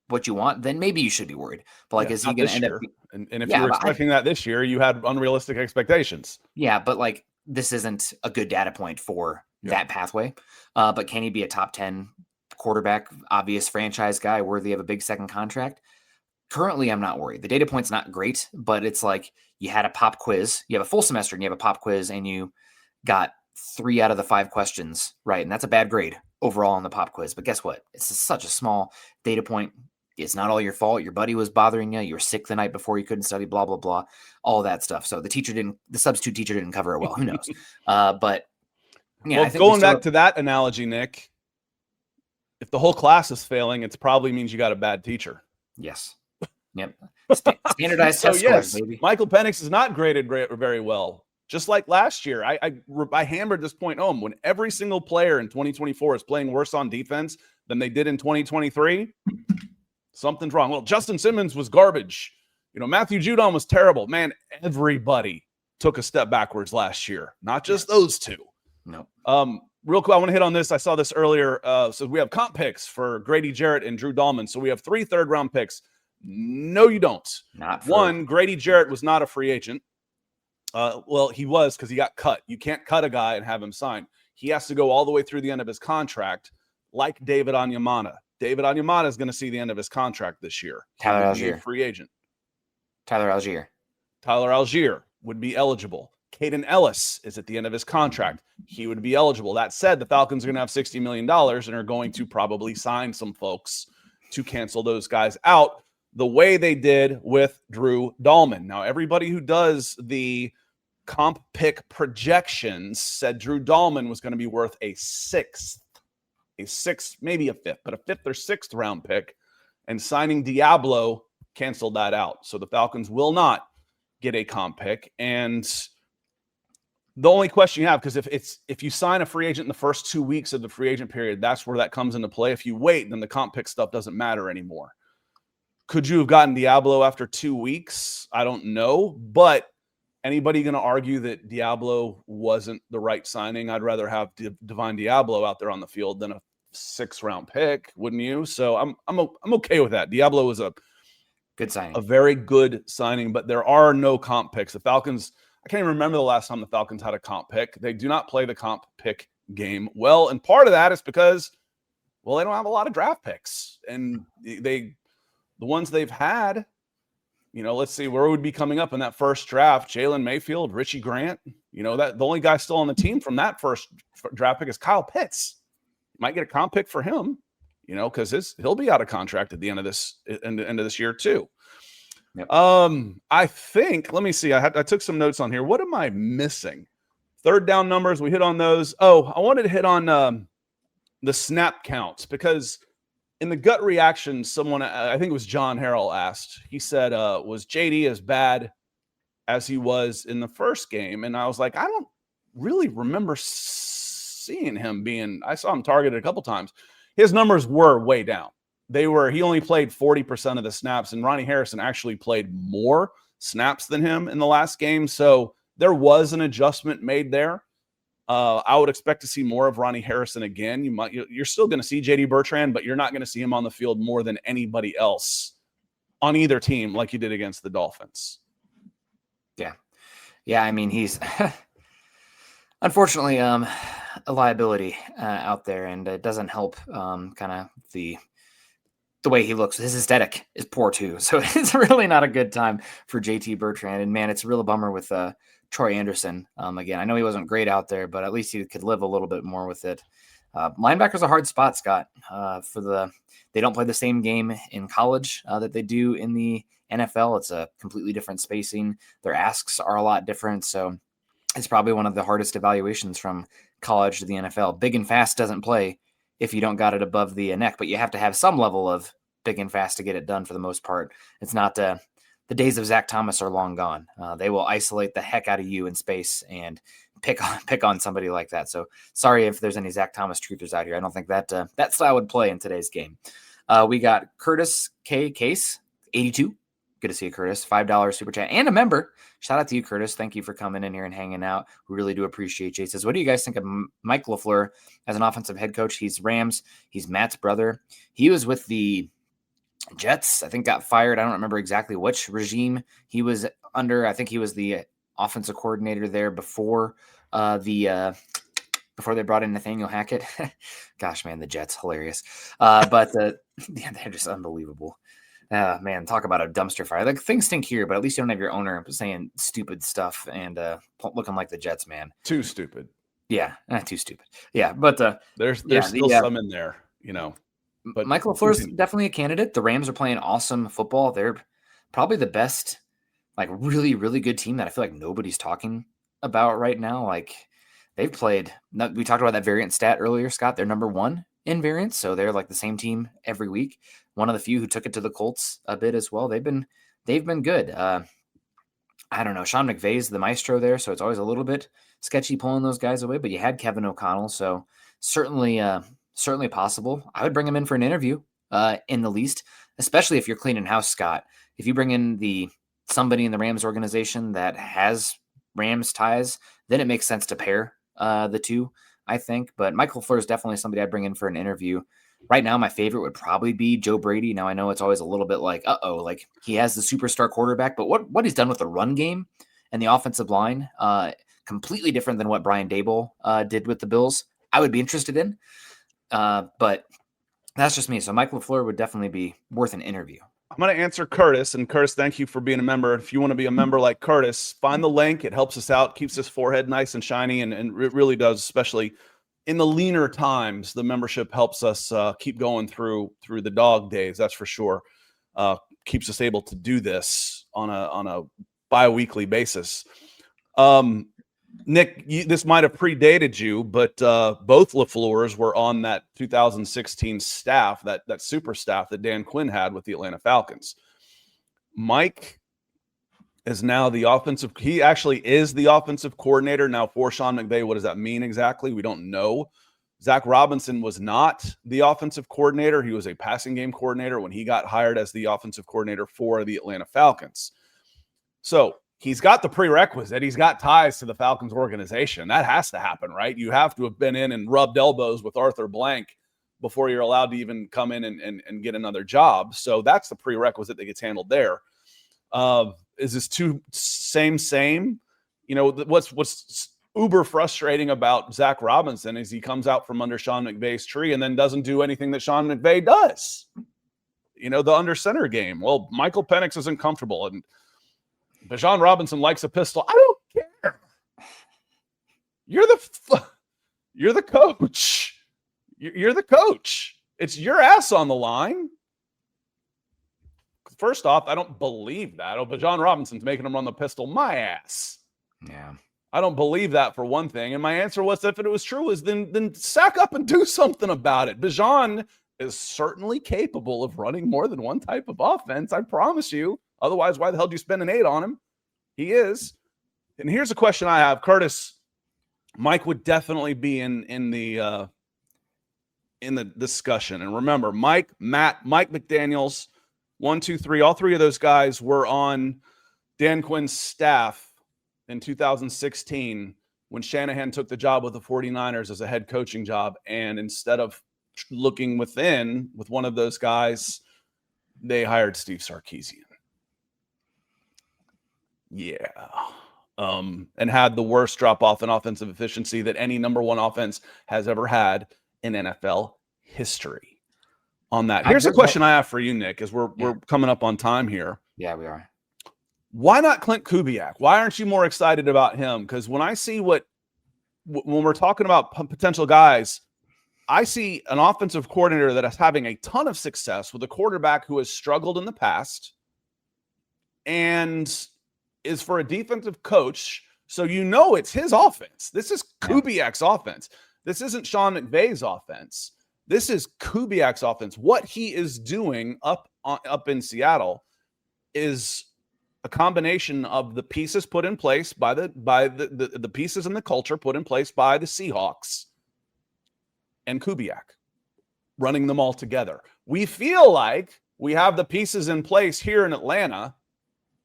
what you want, then maybe you should be worried. But like, is he going to end up? And if you were expecting that this year, you had unrealistic expectations. Yeah, but like, this isn't a good data point for that pathway. But can he be a top 10 quarterback, obvious franchise guy worthy of a big second contract? Currently, I'm not worried. The data point's not great, but it's like you had a pop quiz. You have a full semester and you have a pop quiz and you got 3 out of the 5 questions right. And that's a bad grade overall on the pop quiz. But guess what? It's such a small data point. It's not all your fault. Your buddy was bothering you. You were sick the night before. You couldn't study, blah, blah, blah, all that stuff. So the substitute teacher didn't cover it well. Who knows? But yeah, well, going back to that analogy, Nick, if the whole class is failing, it probably means you got a bad teacher. Yes. Yep. Standardized test scores, baby. Michael Penix is not graded very well. Just like last year, I hammered this point home. When every single player in 2024 is playing worse on defense than they did in 2023, something's wrong. Well, Justin Simmons was garbage. Matthew Judon was terrible. Man, everybody took a step backwards last year. Not just those two. No. Real quick, I want to hit on this. I saw this earlier. So we have comp picks for Grady Jarrett and Drew Dahlman. So we have 3 third-round picks. No, you don't. One, Grady Jarrett was not a free agent. Well, he was because he got cut. You can't cut a guy and have him sign. He has to go all the way through the end of his contract, like David Onyemata. David Onyemata is going to see the end of his contract this year. Tyler Algier. Free agent. Tyler Algier would be eligible. Caden Ellis is at the end of his contract. He would be eligible. That said, the Falcons are going to have $60 million and are going to probably sign some folks to cancel those guys out the way they did with Drew Dahlman. Now, everybody who does the comp pick projections said Drew Dahlman was going to be worth a sixth, maybe a fifth, but a fifth or sixth round pick. And signing Diablo canceled that out. So the Falcons will not get a comp pick. And the only question you have, because if you sign a free agent in the first 2 weeks of the free agent period, that's where that comes into play. If you wait, then the comp pick stuff doesn't matter anymore. Could you have gotten Diablo after 2 weeks? I don't know. But anybody going to argue that Diablo wasn't the right signing? I'd rather have Divine Diablo out there on the field than a 6th round pick, wouldn't you? So I'm okay with that. Diablo was a good signing, a very good signing, but there are no comp picks. The Falcons, I can't even remember the last time the Falcons had a comp pick. They do not play the comp pick game well, and part of that is because, well, they don't have a lot of draft picks, and the ones they've had, let's see where would be coming up in that first draft. Jalen Mayfield, Richie Grant, that the only guy still on the team from that first draft pick is Kyle Pitts. Might get a comp pick for him, because he'll be out of contract at the end of this year too. Yep. I think, let me see. I took some notes on here. What am I missing? Third down numbers, we hit on those. Oh, I wanted to hit on the snap counts, because in the gut reaction, someone, I think it was John Harrell, asked, he said, was JD as bad as he was in the first game? And I was like, I don't really remember seeing him I saw him targeted a couple times. His numbers were way down. He only played 40% of the snaps, and Ronnie Harrison actually played more snaps than him in the last game. So there was an adjustment made there. I would expect to see more of Ronnie Harrison again. You're still going to see JD Bertrand, but you're not going to see him on the field more than anybody else on either team, like you did against the Dolphins. Yeah. I mean, he's unfortunately a liability out there, and it doesn't help kind of the way he looks. His aesthetic is poor too, so it's really not a good time for JT Bertrand. And man, it's a real bummer with Troy Anderson. Again, I know he wasn't great out there, but at least he could live a little bit more with it. Linebacker's a hard spot, Scott. They don't play the same game in college that they do in the NFL. It's a completely different spacing. Their asks are a lot different, so it's probably one of the hardest evaluations from college to the NFL. Big and fast doesn't play if you don't got it above the neck, but you have to have some level of big and fast to get it done for the most part. It's not the days of Zach Thomas are long gone. They will isolate the heck out of you in space and pick on somebody like that. So sorry if there's any Zach Thomas truthers out here. I don't think that style would play in today's game. We got Curtis K. Case, 82. Good to see you, Curtis. $5 super chat and a member. Shout out to you, Curtis. Thank you for coming in here and hanging out. We really do appreciate you. He says, what do you guys think of Mike LaFleur as an offensive head coach? He's Rams. He's Matt's brother. He was with the Jets, I think got fired. I don't remember exactly which regime he was under. I think he was the offensive coordinator there before they brought in Nathaniel Hackett. Gosh, man, the Jets, hilarious. But they're just unbelievable. Man, talk about a dumpster fire. Like, things stink here, but at least you don't have your owner saying stupid stuff and looking like the Jets, man. Too stupid. Yeah, too stupid. Yeah, but there's still some in there, But Michael LaFleur's definitely a candidate. The Rams are playing awesome football. They're probably the best, like, really, really good team that I feel like nobody's talking about right now. Like, they've played. We talked about that variant stat earlier, Scott. They're number 1 in variance, so they're like the same team every week. One of the few who took it to the Colts a bit as well. They've been good. I don't know. Sean McVay's the maestro there, so it's always a little bit sketchy pulling those guys away. But you had Kevin O'Connell, so certainly possible. I would bring him in for an interview in the least, especially if you're cleaning house, Scott. If you bring in somebody in the Rams organization that has Rams ties, then it makes sense to pair the two, I think. But Michael LaFleur is definitely somebody I'd bring in for an interview. Right now, my favorite would probably be Joe Brady. Now, I know it's always a little bit like, like he has the superstar quarterback, but what he's done with the run game and the offensive line, completely different than what Brian Daboll did with the Bills, I would be interested in. But that's just me. So Mike LaFleur would definitely be worth an interview. I'm going to answer Curtis. And Curtis, thank you for being a member. If you want to be a member like Curtis, find the link. It helps us out, keeps his forehead nice and shiny, and it really does, especially in the leaner times. The membership helps us keep going through the dog days. That's for sure. Keeps us able to do this on a bi-weekly basis. Nick, this might have predated you, but both LaFleurs were on that 2016 staff, that super staff that Dan Quinn had with the Atlanta Falcons. Mike is now he actually is the offensive coordinator now for Sean McVay. What does that mean exactly? We don't know. Zach Robinson was not the offensive coordinator. He was a passing game coordinator when he got hired as the offensive coordinator for the Atlanta Falcons. So he's got the prerequisite. He's got ties to the Falcons organization. That has to happen, right? You have to have been in and rubbed elbows with Arthur Blank before you're allowed to even come in and get another job. So that's the prerequisite that gets handled there. Is this too same? You know, what's uber frustrating about Zach Robinson is he comes out from under Sean McVay's tree and then doesn't do anything that Sean McVay does. You know, the under center game. Well, Michael Penix isn't comfortable, and Bijan Robinson likes a pistol. I don't care. You're the coach. You're the coach. It's your ass on the line. First off, I don't believe that. Oh, Bijan Robinson's making him run the pistol. My ass. Yeah. I don't believe that for one thing. And my answer was, if it was true, is then sack up and do something about it. Bijan is certainly capable of running more than one type of offense. I promise you. Otherwise, why the hell do you spend an 8 on him? He is. And here's a question I have. Curtis, Mike would definitely be in the discussion. And remember, Mike McDaniels, 1, 2, 3, all three of those guys were on Dan Quinn's staff in 2016 when Shanahan took the job with the 49ers as a head coaching job. And instead of looking within with one of those guys, they hired Steve Sarkisian. Yeah. And had the worst drop-off in offensive efficiency that any number one offense has ever had in NFL history. On that, here's a question I have for you, Nick, as we're coming up on time here. Yeah, we are. Why not Clint Kubiak? Why aren't you more excited about him? Because when I see when we're talking about potential guys, I see an offensive coordinator that is having a ton of success with a quarterback who has struggled in the past and is for a defensive coach. So you know it's his offense. This is Kubiak's offense. This isn't Sean McVay's offense. This is Kubiak's offense. What he is doing up in Seattle is a combination of the pieces put in place by the pieces and the culture put in place by the Seahawks and Kubiak running them all together. We feel like we have the pieces in place here in Atlanta,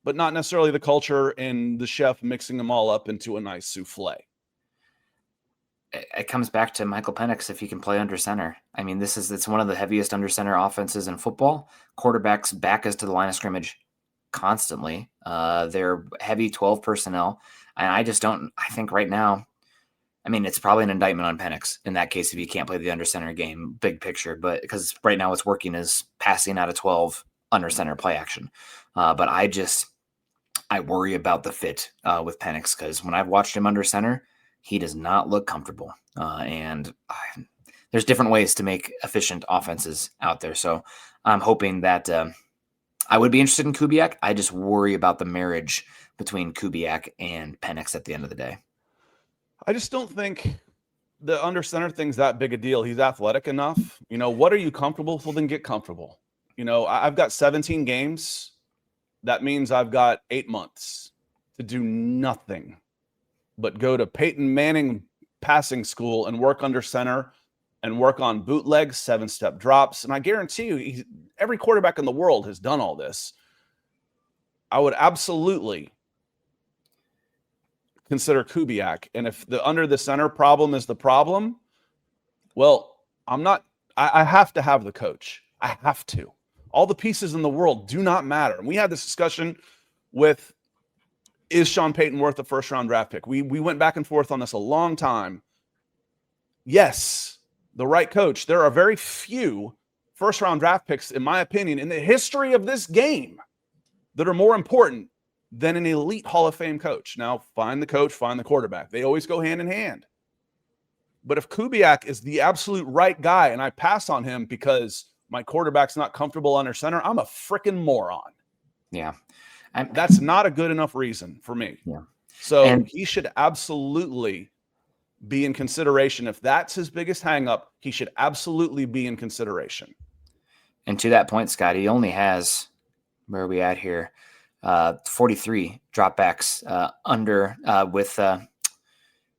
but not necessarily the culture and the chef mixing them all up into a nice souffle. It comes back to Michael Penix if he can play under center. I mean, it's one of the heaviest under center offenses in football. Quarterbacks back us to the line of scrimmage constantly. They're heavy 12 personnel. And I think right now, I mean, it's probably an indictment on Penix in that case if he can't play the under center game, big picture. But because right now what's working is passing out of 12 under center play action. But I worry about the fit with Penix because when I've watched him under center, he does not look comfortable. There's different ways to make efficient offenses out there. So I'm hoping that I would be interested in Kubiak. I just worry about the marriage between Kubiak and Penix at the end of the day. I just don't think the under center thing's that big a deal. He's athletic enough. You know, what are you comfortable with? Well, then get comfortable. You know, I've got 17 games. That means I've got 8 months to do nothing but go to Peyton Manning passing school and work under center and work on bootlegs, 7-step drops. And I guarantee you, every quarterback in the world has done all this. I would absolutely consider Kubiak. And if the under the center problem is the problem, well, I have to have the coach. I have to. All the pieces in the world do not matter. And we had this discussion with, is Sean Payton worth a first-round draft pick? We went back and forth on this a long time. Yes, the right coach. There are very few first-round draft picks, in my opinion, in the history of this game that are more important than an elite Hall of Fame coach. Now, find the coach, find the quarterback. They always go hand in hand. But if Kubiak is the absolute right guy and I pass on him because my quarterback's not comfortable under center, I'm a freaking moron. Yeah. That's not a good enough reason for me. Yeah. So he should absolutely be in consideration. If that's his biggest hangup, he should absolutely be in consideration. And to that point, Scott, he only has, where are we at here? 43 dropbacks with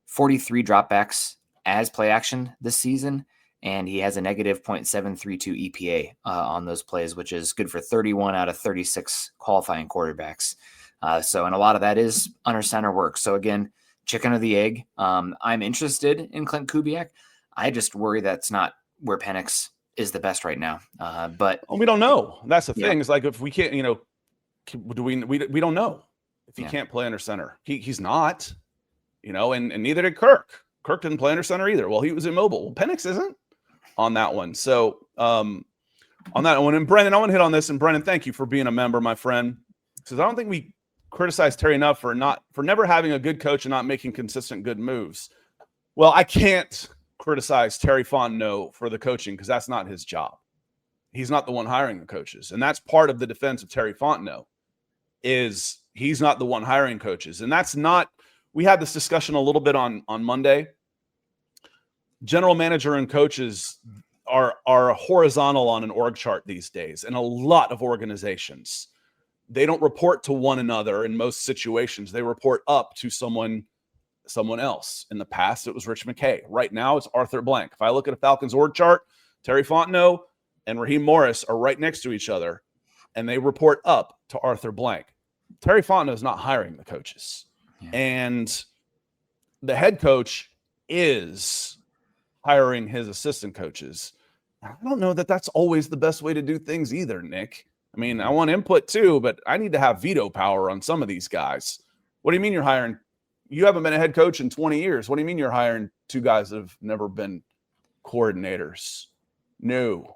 43 dropbacks as play action this season. And he has a negative 0.732 EPA on those plays, which is good for 31 out of 36 qualifying quarterbacks. And a lot of that is under center work. So again, chicken or the egg. I'm interested in Clint Kubiak. I just worry that's not where Penix is the best right now. But we don't know. That's the thing. It's like, if we can't, we don't know if he can't play under center. He's not, and neither did Kirk. Kirk didn't play under center either. Well, he was immobile. Well, Penix isn't on that one. So on that one, and Brendan, I want to hit on this. And Brendan, thank you for being a member, my friend. Because I don't think we criticize Terry enough for never having a good coach and not making consistent good moves. Well, I can't criticize Terry Fontenot for the coaching because that's not his job. He's not the one hiring the coaches. And that's part of the defense of Terry Fontenot, is he's not the one hiring coaches. And that's not, we had this discussion a little bit on Monday. General manager and coaches are horizontal on an org chart these days. And a lot of organizations, they don't report to one another in most situations. They report up to someone else. In the past, it was Rich McKay. Right now, it's Arthur Blank. If I look at a Falcons org chart, Terry Fontenot and Raheem Morris are right next to each other, and they report up to Arthur Blank. Terry Fontenot is not hiring the coaches. Yeah. And the head coach is hiring his assistant coaches. I don't know that that's always the best way to do things either, Nick. I mean, I want input too, but I need to have veto power on some of these guys. What do you mean you're hiring? You haven't been a head coach in 20 years. What do you mean you're hiring two guys that have never been coordinators? No.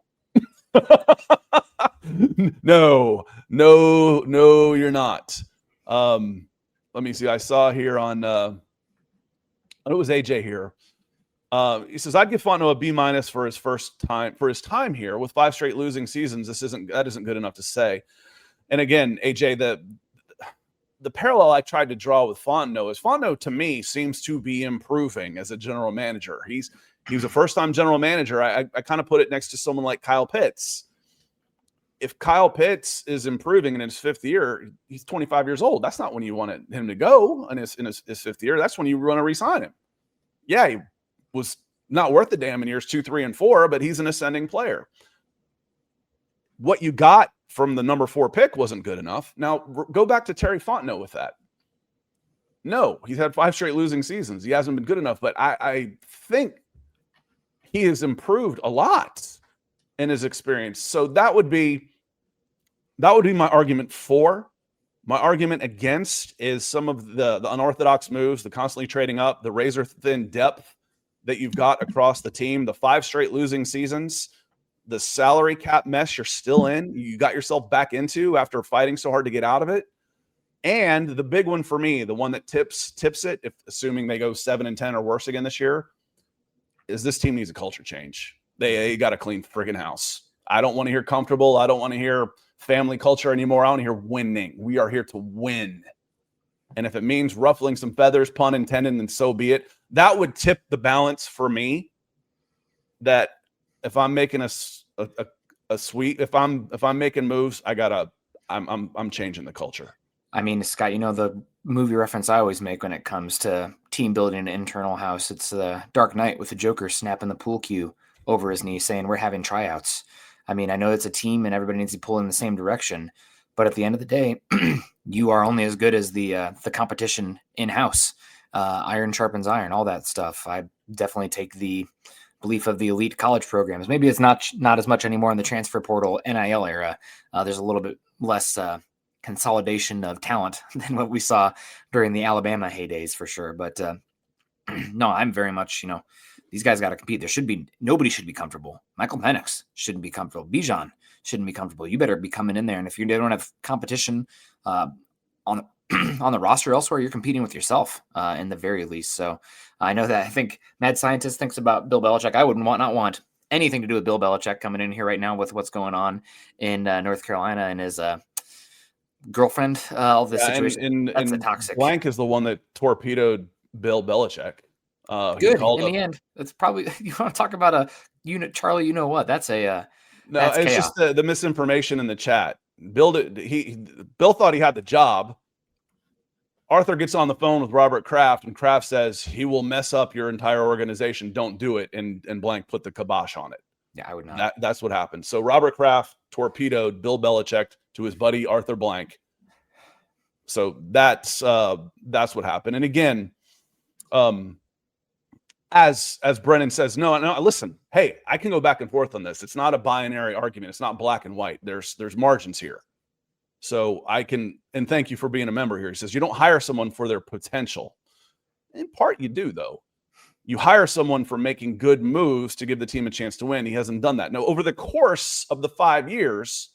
No, you're not. Let me see. I saw here on, it was AJ here. He says, I'd give Fontenot a B- for his time here with 5 straight losing seasons. That isn't good enough to say. And again, AJ, the parallel I tried to draw with Fontenot is Fontenot to me seems to be improving as a general manager. He was a first-time general manager. I kind of put it next to someone like Kyle Pitts. If Kyle Pitts is improving in his 5th year, he's 25 years old. That's not when you want him to go in his 5th year. That's when you want to re-sign him. Yeah, he was not worth a damn in years 2, 3, and 4, but he's an ascending player. What you got from the number 4 pick wasn't good enough. Now, go back to Terry Fontenot with that. No, he's had 5 straight losing seasons. He hasn't been good enough, but I think he has improved a lot in his experience. So that would be my argument for. My argument against is some of the unorthodox moves, the constantly trading up, the razor-thin depth that you've got across the team, the 5 straight losing seasons, the salary cap mess you're still in, you got yourself back into after fighting so hard to get out of it. And the big one for me, the one that tips it, if assuming they go 7-10 or worse again this year, is this team needs a culture change. They got to clean the friggin' house. I don't want to hear comfortable. I don't want to hear family culture anymore. I want to hear winning. We are here to win. And if it means ruffling some feathers, pun intended, then so be it. That would tip the balance for me. That if I'm making a sweep, if I'm making moves, I'm changing the culture. I mean, Scott, the movie reference I always make when it comes to team building an internal house, it's the Dark Knight with the Joker snapping the pool cue over his knee saying, we're having tryouts. I mean, I know it's a team and everybody needs to pull in the same direction, but at the end of the day, you are only as good as the competition in-house. Iron sharpens iron, all that stuff. I definitely take the belief of the elite college programs. Maybe it's not as much anymore in the transfer portal NIL era. There's a little bit less consolidation of talent than what we saw during the Alabama heydays for sure. But no, I'm very much, these guys got to compete. Nobody should be comfortable. Michael Penix shouldn't be comfortable. Bijan shouldn't be comfortable. You better be coming in there. And if you don't have competition on on the roster elsewhere, you're competing with yourself in the very least. So I know that I think Mad Scientist thinks about Bill Belichick. I wouldn't not want anything to do with Bill Belichick coming in here right now with what's going on in North Carolina and his girlfriend, all this situation. That's a toxic. Blank is the one that torpedoed Bill Belichick. Good. In the end, that's probably, you want to talk about a unit, Charlie, you know what? That's a, no, it's chaos. Just the misinformation in the chat. Bill thought he had the job. Arthur gets on the phone with Robert Kraft, and Kraft says he will mess up your entire organization. Don't do it. And Blank put the kibosh on it. Yeah, I would not. That's what happened. So Robert Kraft torpedoed Bill Belichick to his buddy Arthur Blank. So that's what happened. And again, as Brennan says, no, listen, hey, I can go back and forth on this. It's not a binary argument. It's not black and white. There's margins here. So I can, and thank you for being a member here. He says, you don't hire someone for their potential. In part, you do, though. You hire someone for making good moves to give the team a chance to win. He hasn't done that. No, over the course of the 5 years,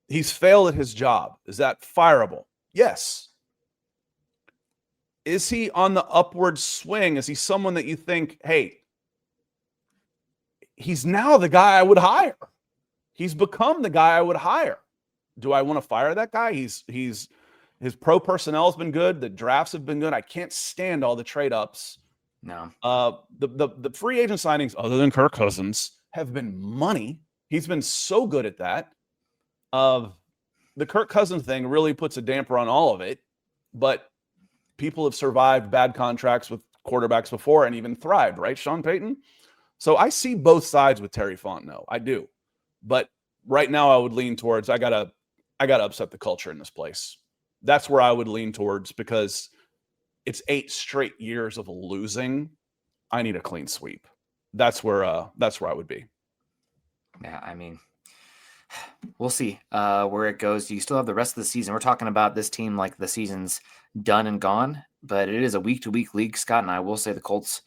he's failed at his job. Is that fireable? Yes. Is he on the upward swing? Is he someone that you think, hey, he's now the guy I would hire? He's become the guy I would hire. Do I want to fire that guy? His pro personnel has been good. The drafts have been good. I can't stand all the trade ups. No. The free agent signings, other than Kirk Cousins, have been money. He's been so good at that. The Kirk Cousins thing really puts a damper on all of it, but people have survived bad contracts with quarterbacks before and even thrived, right, Sean Payton? So I see both sides with Terry Fontenot. I do. But right now I would lean towards I gotta upset the culture in this place. That's where I would lean towards, because it's 8 straight years of losing. I need a clean sweep. That's where I would be. Yeah, I mean, we'll see where it goes. You still have the rest of the season. We're talking about this team like the season's done and gone, but it is a week-to-week league, Scott, and I will say the Colts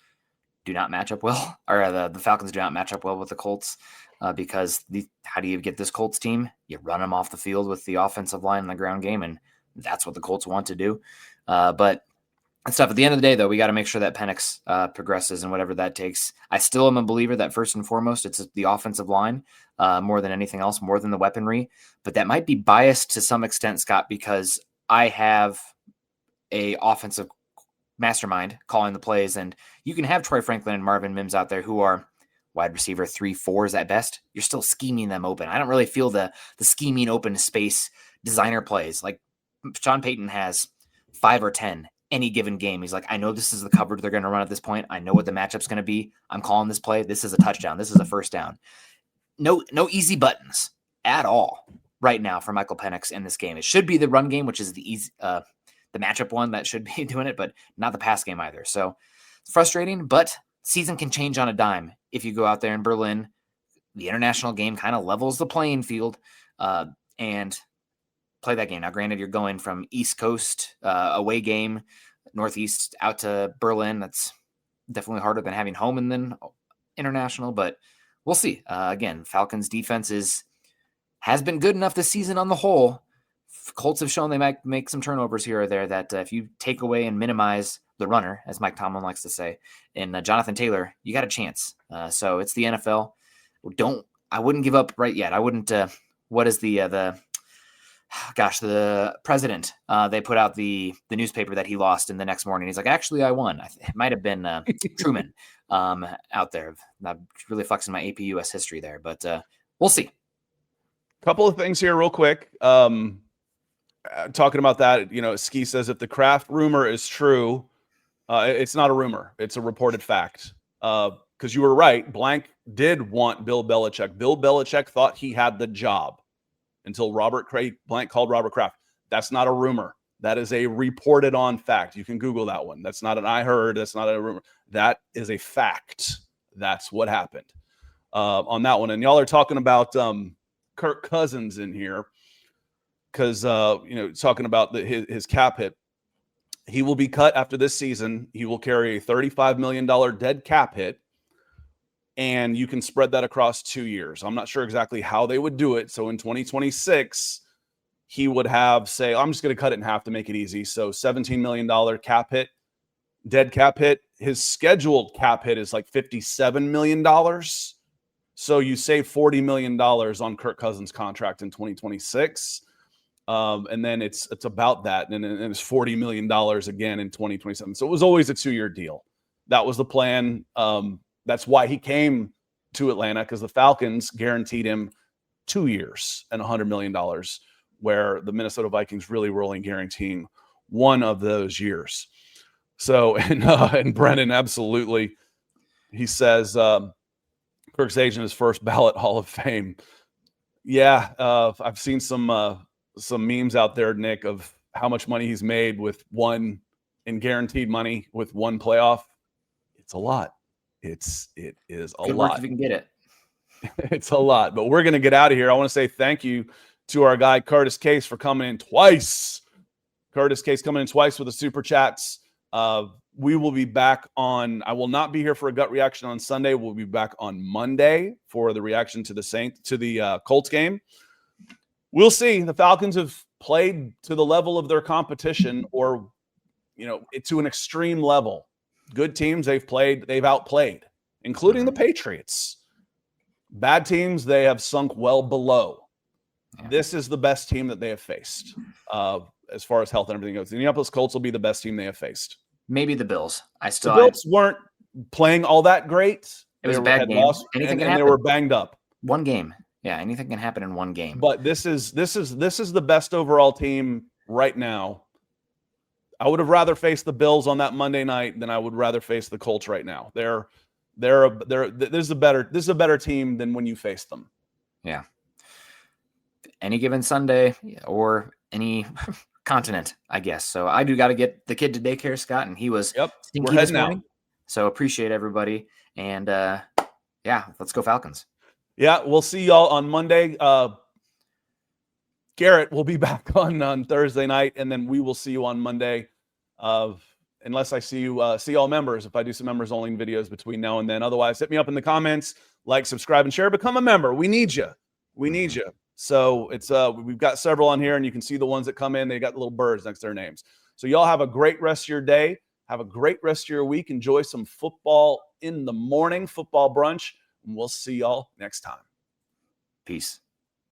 do not match up well, or the Falcons do not match up well with the Colts because how do you get this Colts team? You run them off the field with the offensive line in the ground game, and that's what the Colts want to do. But and stuff. At the end of the day, though, we got to make sure that Penix progresses and whatever that takes. I still am a believer that first and foremost, it's the offensive line more than anything else, more than the weaponry. But that might be biased to some extent, Scott, because I have a offensive mastermind calling the plays, and you can have Troy Franklin and Marvin Mims out there who are wide receiver 3-4s at best. You're still scheming them open. I don't really feel the scheming open space designer plays. Like Sean Payton has 5 or 10 any given game. He's like, I know this is the coverage they're going to run at this point. I know what the matchup's going to be. I'm calling this play. This is a touchdown. This is a first down. No easy buttons at all right now for Michael Penix in this game. It should be the run game, which is the easy, the matchup one that should be doing it, but not the pass game either. So it's frustrating, but season can change on a dime. If you go out there in Berlin, the international game kind of levels the playing field and play that game. Now, granted, you're going from East Coast away game, Northeast out to Berlin. That's definitely harder than having home and then international, but we'll see. Again, Falcons defense has been good enough this season on the whole. Colts have shown they might make some turnovers here or there that if you take away and minimize the runner, as Mike Tomlin likes to say, and Jonathan Taylor, you got a chance. So it's the NFL. I wouldn't give up right yet. I wouldn't. What is the president, they put out the newspaper that he lost, and the next morning he's like, actually, I won. It might have been Truman out there. I'm really flexing my AP US history there, but we'll see. Couple of things here real quick. Talking about that, Ski says if the Kraft rumor is true, it's not a rumor. It's a reported fact. Because you were right. Blank did want Bill Belichick. Bill Belichick thought he had the job until Blank called Robert Kraft. That's not a rumor. That is a reported on fact. You can Google that one. That's not an I heard. That's not a rumor. That is a fact. That's what happened on that one. And y'all are talking about Kirk Cousins in here because, talking about his cap hit. He will be cut after this season. He will carry a $35 million dead cap hit, and you can spread that across 2 years. I'm not sure exactly how they would do it. So in 2026, he would have, say, I'm just going to cut it in half to make it easy. So $17 million cap hit, dead cap hit. His scheduled cap hit is like $57 million. So you save $40 million on Kirk Cousins' contract in 2026. And then it's about that. And it's $40 million again in 2027. So it was always a 2-year deal. That was the plan. That's why he came to Atlanta, because the Falcons guaranteed him 2 years and $100 million, where the Minnesota Vikings really were only guaranteeing one of those years. So, and Brennan, absolutely, he says, Kirk's agent is first ballot Hall of Fame. Yeah, I've seen some memes out there, Nick, of how much money he's made with one, in guaranteed money with one playoff. It's a lot. It is a Good lot. work if you can get it. It's a lot, but we're going to get out of here. I want to say thank you to our guy, Curtis Case, for coming in twice. Curtis Case coming in twice with the super chats. We will be back I will not be here for a gut reaction on Sunday. We'll be back on Monday for the reaction to the Colts game. We'll see. The Falcons have played to the level of their competition, or, to an extreme level. Good teams they've outplayed, including the Patriots. Bad teams, they have sunk well below. Yeah. This is the best team that they have faced, as far as health and everything goes. The Indianapolis Colts will be the best team they have faced. Maybe the Bills. The Bills weren't playing all that great. It was a bad game. Anything can happen. They were banged up. One game. Yeah, anything can happen in one game. But this is the best overall team right now. I would have rather faced the Bills on that Monday night than I would rather face the Colts right now. This is a better team than when you faced them. Yeah. Any given Sunday or any continent, I guess. So I do got to get the kid to daycare, Scott, and he was stinky this morning. So appreciate everybody. And let's go Falcons. Yeah, we'll see y'all on Monday. Garrett will be back on Thursday night, and then we will see you on Monday. Unless I see all members, if I do some members only videos between now and then. Otherwise, hit me up in the comments, like, subscribe, and share. Become a member. We need you. So it's we've got several on here, and you can see the ones that come in. They got the little birds next to their names. So y'all have a great rest of your day. Have a great rest of your week. Enjoy some football in the morning, football brunch, and we'll see y'all next time. Peace.